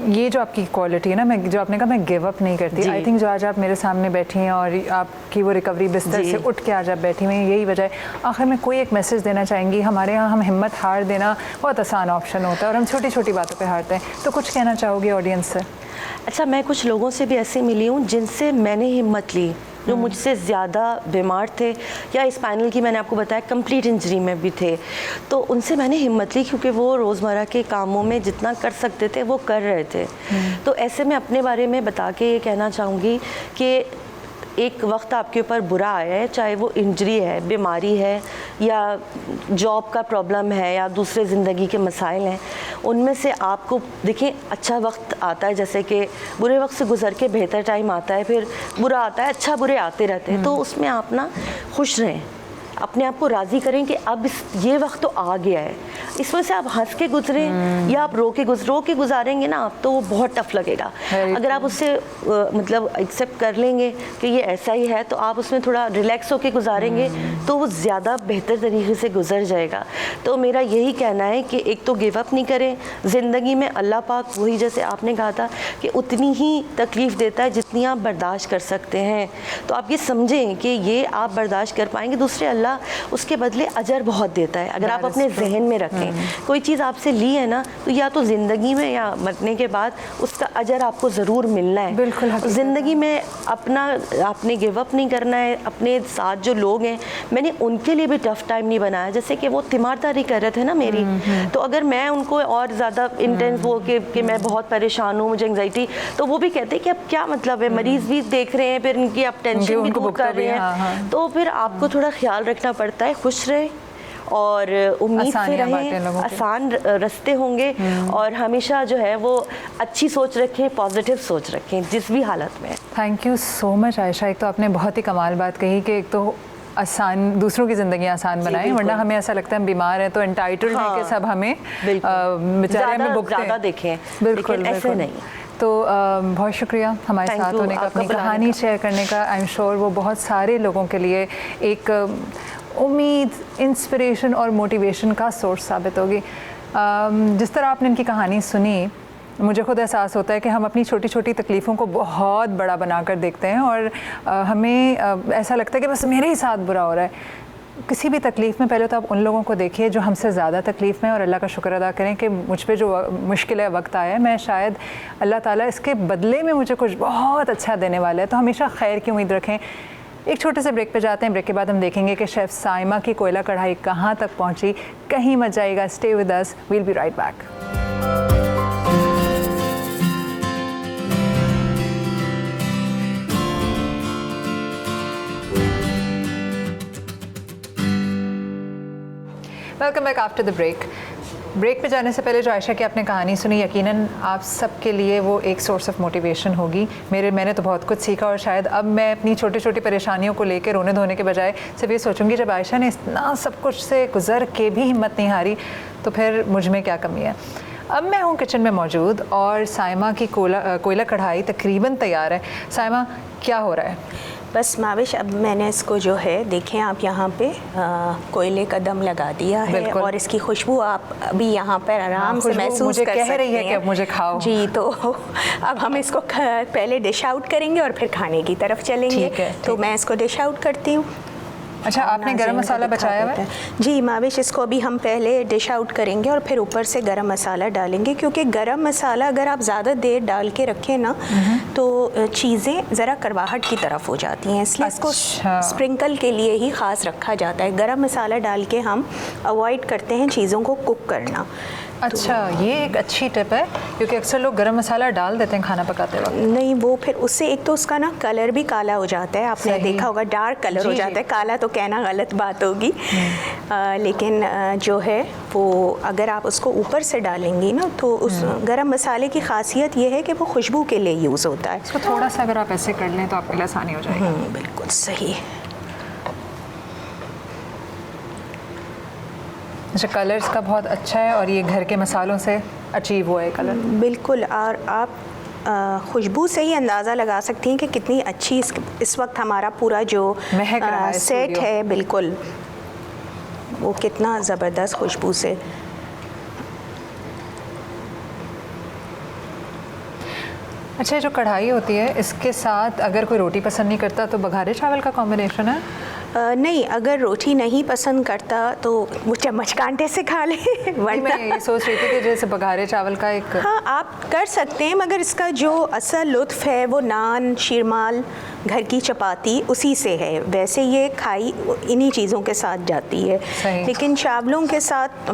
ये जो आपकी क्वालिटी है ना, मैं जो आपने कहा मैं गिव अप नहीं करती, आई थिंक जो आज आप मेरे सामने बैठी हैं और आपकी वो रिकवरी बिस्तर से उठ के आज आप बैठी हुई हैं, यही वजह है। आखिर में कोई एक मैसेज देना चाहेंगी? हमारे यहाँ हम हिम्मत हार देना बहुत आसान ऑप्शन होता है और हम छोटी छोटी बातों पे हारते हैं, तो कुछ कहना चाहोगी ऑडियंस से? अच्छा, मैं कुछ लोगों से भी ऐसे मिली हूँ जिनसे मैंने हिम्मत ली, जो मुझसे ज़्यादा बीमार थे या स्पाइनल की मैंने आपको बताया कंप्लीट इंजरी में भी थे, तो उनसे मैंने हिम्मत ली क्योंकि वो रोज़मर्रा के कामों में जितना कर सकते थे वो कर रहे थे। तो ऐसे में अपने बारे में बता के ये कहना चाहूँगी कि एक वक्त आपके ऊपर बुरा आया है, चाहे वो इंजरी है, बीमारी है, या जॉब का प्रॉब्लम है, या दूसरे ज़िंदगी के मसाइल हैं, उनमें से आपको देखिए अच्छा वक्त आता है, जैसे कि बुरे वक्त से गुजर के बेहतर टाइम आता है, फिर बुरा आता है, अच्छा बुरे आते रहते हैं। तो उसमें आप ना खुश रहें, अपने आप को राज़ी करें कि अब ये वक्त तो आ गया है, इसमें से आप हंस के गुजरें या आप रो के गुजारेंगे ना आप, तो वो बहुत टफ लगेगा। अगर आप उससे मतलब एक्सेप्ट कर लेंगे कि ये ऐसा ही है, तो आप उसमें थोड़ा रिलैक्स होके गुजारेंगे तो वो ज़्यादा बेहतर तरीके से गुजर जाएगा। तो मेरा यही कहना है कि एक तो गिव अप नहीं करें ज़िंदगी में। अल्लाह पाक वही, जैसे आपने कहा था कि उतनी ही तकलीफ़ देता है जितनी आप बर्दाश्त कर सकते हैं, तो आप ये समझें कि ये आप बर्दाश्त कर पाएंगे, दूसरे अल्लाह उसके बदले अजर बहुत देता है। अगर आप अपने जहन में रखें कोई चीज़ आपसे ली है ना, तो या तो ज़िंदगी में या मरने के बाद उसका अजर आपको ज़रूर मिलना है। बिल्कुल। ज़िंदगी में आपने गिव अप नहीं करना है। अपने साथ जो लोग हैं, मैंने उनके लिए भी टफ़ टाइम नहीं बनाया, जैसे कि वो तीमारदारी कर रहे थे ना मेरी, तो अगर मैं उनको और ज़्यादा इंटेंस वो कि मैं बहुत परेशान हूँ, मुझे एंग्जाइटी, तो वो भी कहते हैं कि अब क्या मतलब है, मरीज़ भी देख रहे हैं, फिर उनकी आप टेंशन भी दूर कर रहे हैं, तो फिर आपको थोड़ा ख्याल रखना पड़ता है। खुश रहें और उम्मीद से रहें, आसान रास्ते होंगे, और हमेशा जो है वो अच्छी सोच रखें, पॉजिटिव सोच रखें जिस भी हालत में। Thank you so much Ayesha. एक तो आपने बहुत ही कमाल बात कही कि एक तो आसान, दूसरों की ज़िंदगी आसान बनाएं, वरना हमें ऐसा लगता है हम बीमार हैं तो एंटाइटल्ड हैं कि सब हमें बेचारे में भुगते हैं। देखें, बिल्कुल ऐसे नहीं। तो बहुत शुक्रिया हमारे साथ होने का, अपनी कहानी शेयर करने का। आई एम श्योर वो बहुत सारे लोगों के लिए एक उम्मीद, इंस्पिरेशन और मोटिवेशन का सोर्स साबित होगी। जिस तरह आपने इनकी कहानी सुनी, मुझे खुद एहसास होता है कि हम अपनी छोटी छोटी तकलीफ़ों को बहुत बड़ा बनाकर देखते हैं और हमें ऐसा लगता है कि बस मेरे ही साथ बुरा हो रहा है। किसी भी तकलीफ़ में पहले तो आप उन लोगों को देखिए जो हमसे ज़्यादा तकलीफ़ में, और अल्लाह का शुक्र अदा करें कि मुझ पे जो मुश्किल वक्त आया है, मैं शायद अल्लाह ताला इसके बदले में मुझे कुछ बहुत अच्छा देने वाला है। तो हमेशा खैर की उम्मीद रखें। एक छोटे से ब्रेक पे जाते हैं। ब्रेक के बाद हम देखेंगे कि शेफ़ साइमा की कोयला कढ़ाई कहाँ तक पहुँची। कहीं मत जाइएगा, stay with us, we'll be right back. Welcome back after the break. Break पे जाने से पहले जो आयशा की आपने कहानी सुनी, यकीनन आप सबके लिए वो एक सोर्स ऑफ मोटिवेशन होगी। मैंने तो बहुत कुछ सीखा, और शायद अब मैं अपनी छोटी छोटी परेशानियों को लेकर रोने धोने के बजाय सिर्फ ये सोचूंगी, जब आयशा ने इतना सब कुछ से गुजर के भी हिम्मत नहीं हारी, तो फिर मुझ में क्या कमी है। अब मैं हूँ किचन में मौजूद और साइमा की कोयला कढ़ाई तकरीबन तैयार है। साइमा, क्या हो रहा है? बस माविश, अब मैंने इसको जो है, देखें आप यहाँ पे कोयले का दम लगा दिया है, और इसकी खुशबू आप अभी यहाँ पर आराम से महसूस कर सकते हैं। कह रही है कि अब मुझे खाओ जी। तो अब हम इसको पहले डिश आउट करेंगे और फिर खाने की तरफ चलेंगे। तो मैं इसको डिश आउट करती हूँ। अच्छा, और आपने गरम नाज़रीन को मसाला दिखा बचाया हुआ देते है? हैं। जी माविश, इसको अभी हम पहले डिश आउट करेंगे और फिर ऊपर से गरम मसाला डालेंगे, क्योंकि गरम मसाला अगर आप ज़्यादा देर डाल के रखें ना तो चीज़ें ज़रा करवाहट की तरफ हो जाती हैं, इसलिए इसको अच्छा। स्प्रिंकल के लिए ही ख़ास रखा जाता है। गरम मसाला डाल के हम अवॉइड करते हैं चीज़ों को कुक करना। अच्छा, ये एक अच्छी टिप है, क्योंकि अक्सर लोग गरम मसाला डाल देते हैं खाना पकाते वक्त। नहीं, वो फिर उससे एक तो उसका ना कलर भी काला हो जाता है, आपने सही। देखा होगा डार्क कलर हो जी, जाता जी। है। काला तो कहना गलत बात होगी, लेकिन जो है वो अगर आप उसको ऊपर से डालेंगी ना तो उस गरम मसाले की खासियत ये है कि वो खुशबू के लिए यूज़ होता है। इसको थोड़ा सा अगर आप ऐसे कर लें तो आपके लिए आसानी हो जाएगी। बिल्कुल सही। अच्छा, कलर इसका बहुत अच्छा है और ये घर के मसालों से अचीव हुआ है कलर। बिल्कुल, और आप खुशबू से ही अंदाज़ा लगा सकती हैं कि कितनी अच्छी इस वक्त हमारा पूरा जो महक रहा है सेट स्टूडियो। है, बिल्कुल वो कितना ज़बरदस्त खुशबू से। अच्छा, ये जो कढ़ाई होती है इसके साथ अगर कोई रोटी पसंद नहीं करता तो बघारे चावल का कॉम्बिनेशन है? नहीं, अगर रोटी नहीं पसंद करता तो वो चम्मच कांटे से खा ले नहीं, वरना मैं ये सोच रही थी कि जैसे बघारे चावल का एक हाँ आप कर सकते हैं, मगर इसका जो असल लुत्फ़ है वो नान, शीरमाल, घर की चपाती उसी से है। वैसे ये खाई इन्हीं चीज़ों के साथ जाती है, सही। लेकिन चावलों के साथ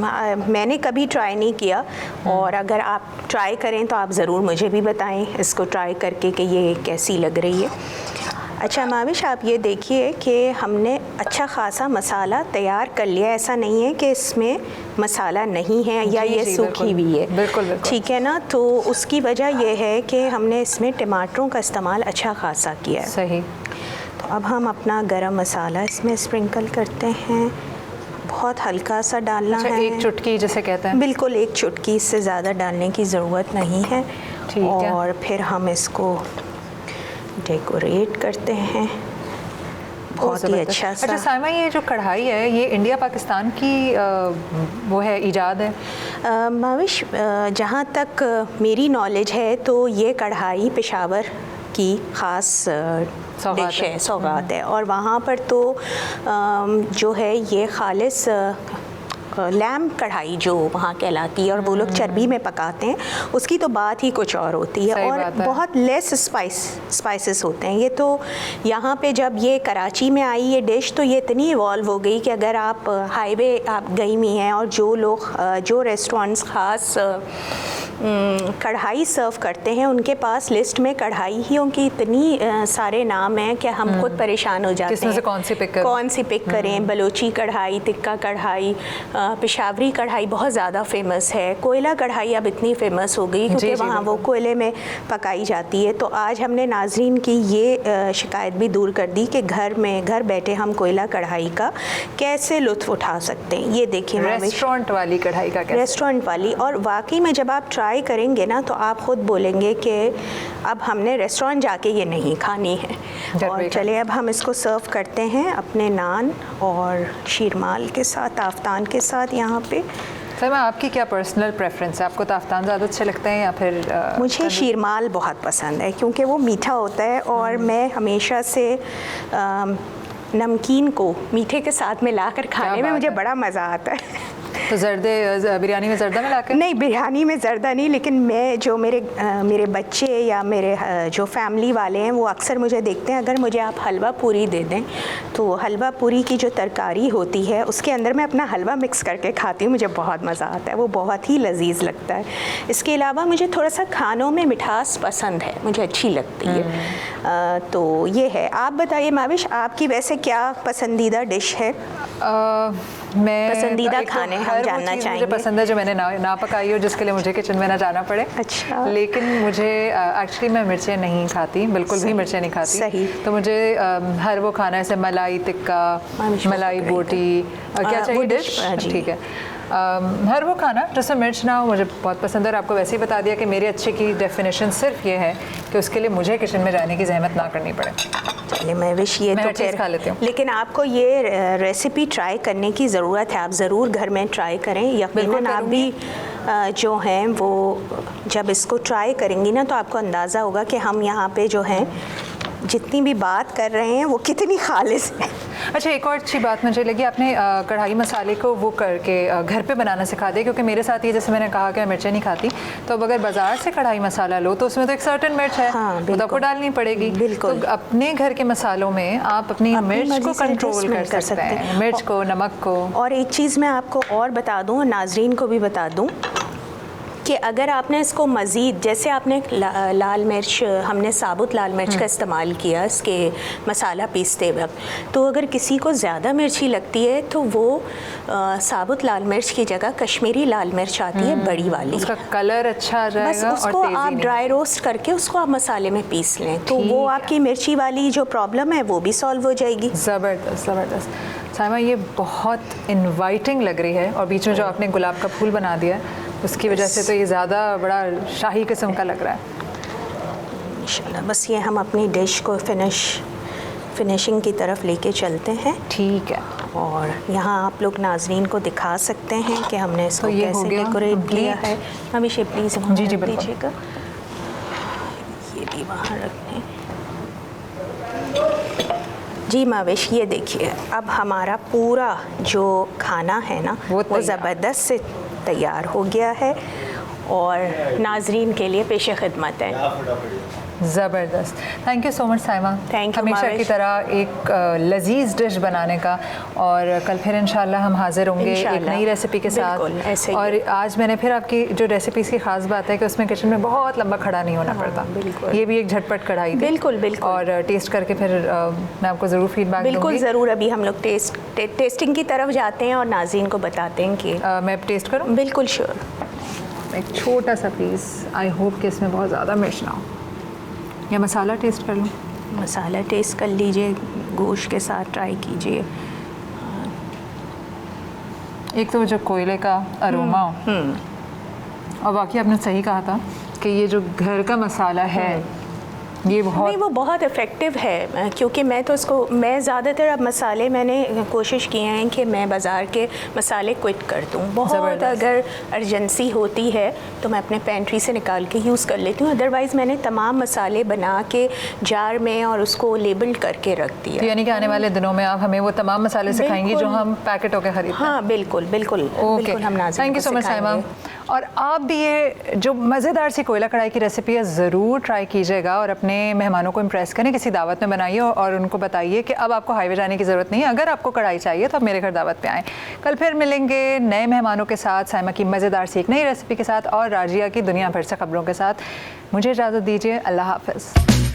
मैंने कभी ट्राई नहीं किया, और अगर आप ट्राई करें तो आप ज़रूर मुझे भी बताएं इसको ट्राई करके कि ये कैसी लग रही है। अच्छा माविश, आप ये देखिए कि हमने अच्छा खासा मसाला तैयार कर लिया। ऐसा नहीं है कि इसमें मसाला नहीं है या जी, ये जी, सूखी बिल्कुल, हुई है, बिल्कुल, बिल्कुल। ठीक है ना। तो उसकी वजह यह है कि हमने इसमें टमाटरों का इस्तेमाल अच्छा खासा किया है। सही। तो अब हम अपना गरम मसाला इसमें स्प्रिंकल करते हैं, बहुत हल्का सा डालना अच्छा, है। एक चुटकी जिसे कहते हैं। बिल्कुल एक चुटकी, इससे ज़्यादा डालने की ज़रूरत नहीं है। ठीक है। और फिर हम इसको डेकोरेट करते हैं बहुत ही ज़बरदस्त। अच्छा सा। अच्छा साइमा, ये जो कढ़ाई है ये इंडिया पाकिस्तान की वो है, ईजाद है? माविश, जहाँ तक मेरी नॉलेज है तो ये कढ़ाई पेशावर की ख़ास सौगात डिश है। है, सौगात है। और वहाँ पर तो जो है ये खालिस लैम्प कढ़ाई जो वहाँ कहलाती है, और वो लोग चर्बी में पकाते हैं, उसकी तो बात ही कुछ और होती है। सही और बात है। बहुत लेस स्पाइसेस होते हैं। ये तो यहाँ पे जब ये कराची में आई ये डिश तो ये इतनी इवॉल्व हो गई कि अगर आप हाईवे आप गई हुई हैं और जो लोग जो रेस्टोरेंट्स ख़ास कढ़ाई सर्व करते हैं उनके पास लिस्ट में कढ़ाई ही उनकी इतनी सारे नाम हैं कि हम खुद परेशान हो जाते किसमें हैं से कौन सी पिक करें? कौन सी पिक करें। बलोची कढ़ाई, तिक्का कढ़ाई, पेशावरी कढ़ाई बहुत ज़्यादा फेमस है। कोयला कढ़ाई अब इतनी फेमस हो गई क्योंकि जी, वहाँ वो बिल्कुल। कोयले में पकाई जाती है। तो आज हमने नाजरीन की ये शिकायत भी दूर कर दी कि घर बैठे हम कोयला कढ़ाई का कैसे लुत्फ़ उठा सकते हैं। ये देखिए रेस्टोरेंट वाली कढ़ाई का कैसे? रेस्टोरेंट वाली, और वाकई में जब आप ट्राई करेंगे ना तो आप ख़ुद बोलेंगे कि अब हमने रेस्टोरेंट जाके ये नहीं खानी है। और चलिए अब हम इसको सर्व करते हैं अपने नान और शीरमाल के साथ, आफ्तान के साथ यहाँ पे। सर, मैं आपकी क्या पर्सनल प्रेफरेंस है? आपको ताफ्तान ज़्यादा अच्छे लगते हैं या फिर मुझे शीरमाल बहुत पसंद है क्योंकि वो मीठा होता है, और मैं हमेशा से नमकीन को मीठे के साथ मिलाकर खाने में मुझे बड़ा मज़ा आता है। तो जर्दे बिरयानी में जर्दा मिला कर? नहीं, बिरयानी में ज़र्दा नहीं, लेकिन मैं जो मेरे बच्चे या मेरे जो फैमिली वाले हैं वो अक्सर मुझे देखते हैं, अगर मुझे आप हलवा पूरी दे दें तो हलवा पूरी की जो तरकारी होती है उसके अंदर मैं अपना हलवा मिक्स करके खाती हूँ, मुझे बहुत मज़ा आता है, वो बहुत ही लजीज लगता है। इसके अलावा मुझे थोड़ा सा खानों में मिठास पसंद है, मुझे अच्छी लगती है। तो ये है। आप बताइए माविश, आपकी वैसे क्या पसंदीदा डिश है? मैं पसंदीदा एक तो खाने हम हर वो जानना चीज़ चाहेंगे। मुझे पसंद है जो मैंने ना पकाई हो, जिसके लिए मुझे किचन में ना जाना पड़े। अच्छा। लेकिन मुझे एक्चुअली मैं मिर्चें नहीं खाती, बिल्कुल भी मिर्चें नहीं खाती। सही। तो मुझे हर वो खाना जैसे मलाई टिक्का, मलाई बोटी, क्या चाहिए डिश? ठीक है। हर वो खाना जिसमें मिर्च ना हो मुझे बहुत पसंद है। और आपको वैसे ही बता दिया कि मेरे अच्छे की डेफिनेशन सिर्फ ये है कि उसके लिए मुझे किचन में जाने की जहमत ना करनी पड़े। चलिए मैं विश ये मैं तो हर चीज़ फिर खा लेती हूँ। लेकिन आपको ये रेसिपी ट्राई करने की ज़रूरत है, आप ज़रूर घर में ट्राई करें। यकीनन आप भी जो हैं वो जब इसको ट्राई करेंगी ना तो आपको अंदाज़ा होगा कि हम यहाँ पे जो हैं जितनी भी बात कर रहे हैं वो कितनी खालिस है। अच्छा, एक और अच्छी बात मुझे लगी, आपने कढ़ाई मसाले को वो करके घर पे बनाना सिखा दिया, क्योंकि मेरे साथ ये जैसे मैंने कहा कि मैं मिर्चें नहीं खाती, तो अब अगर बाजार से कढ़ाई मसाला लो तो उसमें तो एक सर्टेन मिर्च है, हाँ, वो तो आपको डालनी पड़ेगी। बिल्कुल। तो अपने घर के मसालों में आप अपनी मिर्च मर्ज़ी को से कंट्रोल adjustment कर सकते हैं, मिर्च को, नमक को। और एक चीज़ मैं आपको और बता दूं, नाजरीन को भी बता दूं कि अगर आपने इसको मज़ीद, जैसे आपने लाल मिर्च, हमने साबुत लाल मिर्च का इस्तेमाल किया इसके मसाला पीसते वक्त, तो अगर किसी को ज़्यादा मिर्ची लगती है तो वो साबुत लाल मिर्च की जगह कश्मीरी लाल मिर्च आती है बड़ी वाली, उसका कलर अच्छा आ बस जाएगा और उसको तेज़ी आप नहीं। ड्राई रोस्ट करके उसको आप मसाले में पीस लें, तो ठीक वो है। आपकी मिर्ची वाली जो प्रॉब्लम है वो भी सॉल्व हो जाएगी। ज़बरदस्त ज़बरदस्त। साइमा, ये बहुत इनवाइटिंग लग रही है, और बीच में जो आपने गुलाब का फूल बना दिया है उसकी वजह से तो ये ज़्यादा बड़ा शाही किस्म का लग रहा है। इंशाल्लाह बस ये हम अपनी डिश को फिनिशिंग की तरफ लेके चलते हैं, ठीक है। और यहाँ आप लोग नाजरीन को दिखा सकते हैं कि हमने इसको तो ये हो कैसे गया डेकोरेट किया complete। है। हमेशा प्लीज़ जी, जी, बिल्कुल। दीजिएगा, ये भी वहाँ रखते हैं। जी माविश, ये देखिए अब हमारा पूरा जो खाना है ना वो वो ज़बरदस्त से तैयार हो गया है और नाजरीन के लिए पेश खिदमत है। ज़बरदस्त। Thank you so much Saima, Thank you, हमेशा की माविश। तरह एक लजीज डिश बनाने का, और कल फिर इंशाल्लाह हम हाजिर होंगे एक इंशाल्लाह। नई रेसिपी के साथ। बिल्कुल, ऐसे ही। और आज मैंने फिर आपकी जो रेसिपीज़ की ख़ास बात है कि उसमें किचन में बहुत लंबा खड़ा नहीं होना पड़ता। बिल्कुल। ये भी एक झटपट कढ़ाई थी। बिल्कुल, बिल्कुल। और टेस्ट करके फिर मैं आपको ज़रूर फीडबैक बिल्कुल दूंगी। ज़रूर, अभी हम लोग टेस्टिंग की तरफ जाते हैं और नाज़रीन को बताते हैं कि मैं टेस्ट करूँ? बिल्कुल श्योर। एक छोटा सा पीस, आई होप कि इसमें बहुत ज़्यादा मिर्च ना हो। या मसाला टेस्ट कर लूँ? मसाला टेस्ट कर लीजिए, गोश्त के साथ ट्राई कीजिए। एक तो जो कोयले का अरोमा, और बाकी आपने सही कहा था कि ये जो घर का मसाला है ये नहीं, बहुत वो बहुत इफ़ेक्टिव है, क्योंकि मैं ज़्यादातर अब मसाले मैंने कोशिश किए हैं कि मैं बाज़ार के मसाले क्विट कर दूँ। बहुत ज़बरदस्त। अगर अर्जेंसी होती है तो मैं अपने पेंट्री से निकाल के यूज़ कर लेती हूँ, अदरवाइज़ मैंने तमाम मसाले बना के जार में और उसको लेबल करके रख तो दिया। यानी कि आने वाले दिनों में आप हमें वो तमाम मसाले सिखाएंगी जो बिल्कुल। हम पैकेट होकर खरीदते हैं। हाँ बिल्कुल बिल्कुल ओके, बिल्कुल, हम नाज़रीन थैंक यू को सो मच साइमा। सिखाएंगे। और आप भी ये जो मज़ेदार सी कोयला कढ़ाई की रेसिपी है ज़रूर ट्राई कीजिएगा, और अपने मेहमानों को इम्प्रेस करें, किसी दावत में बनाइए और उनको बताइए कि अब आपको हाईवे जाने की ज़रूरत नहीं है। अगर आपको कढ़ाई चाहिए तो आप मेरे घर दावत पे आएँ। कल फिर मिलेंगे नए मेहमानों के साथ, साइमा की मज़ेदार सी एक नई रेसिपी के साथ और राजिया की दुनिया भर से खबरों के साथ। मुझे इजाज़त दीजिए, अल्लाह हाफ़िज़।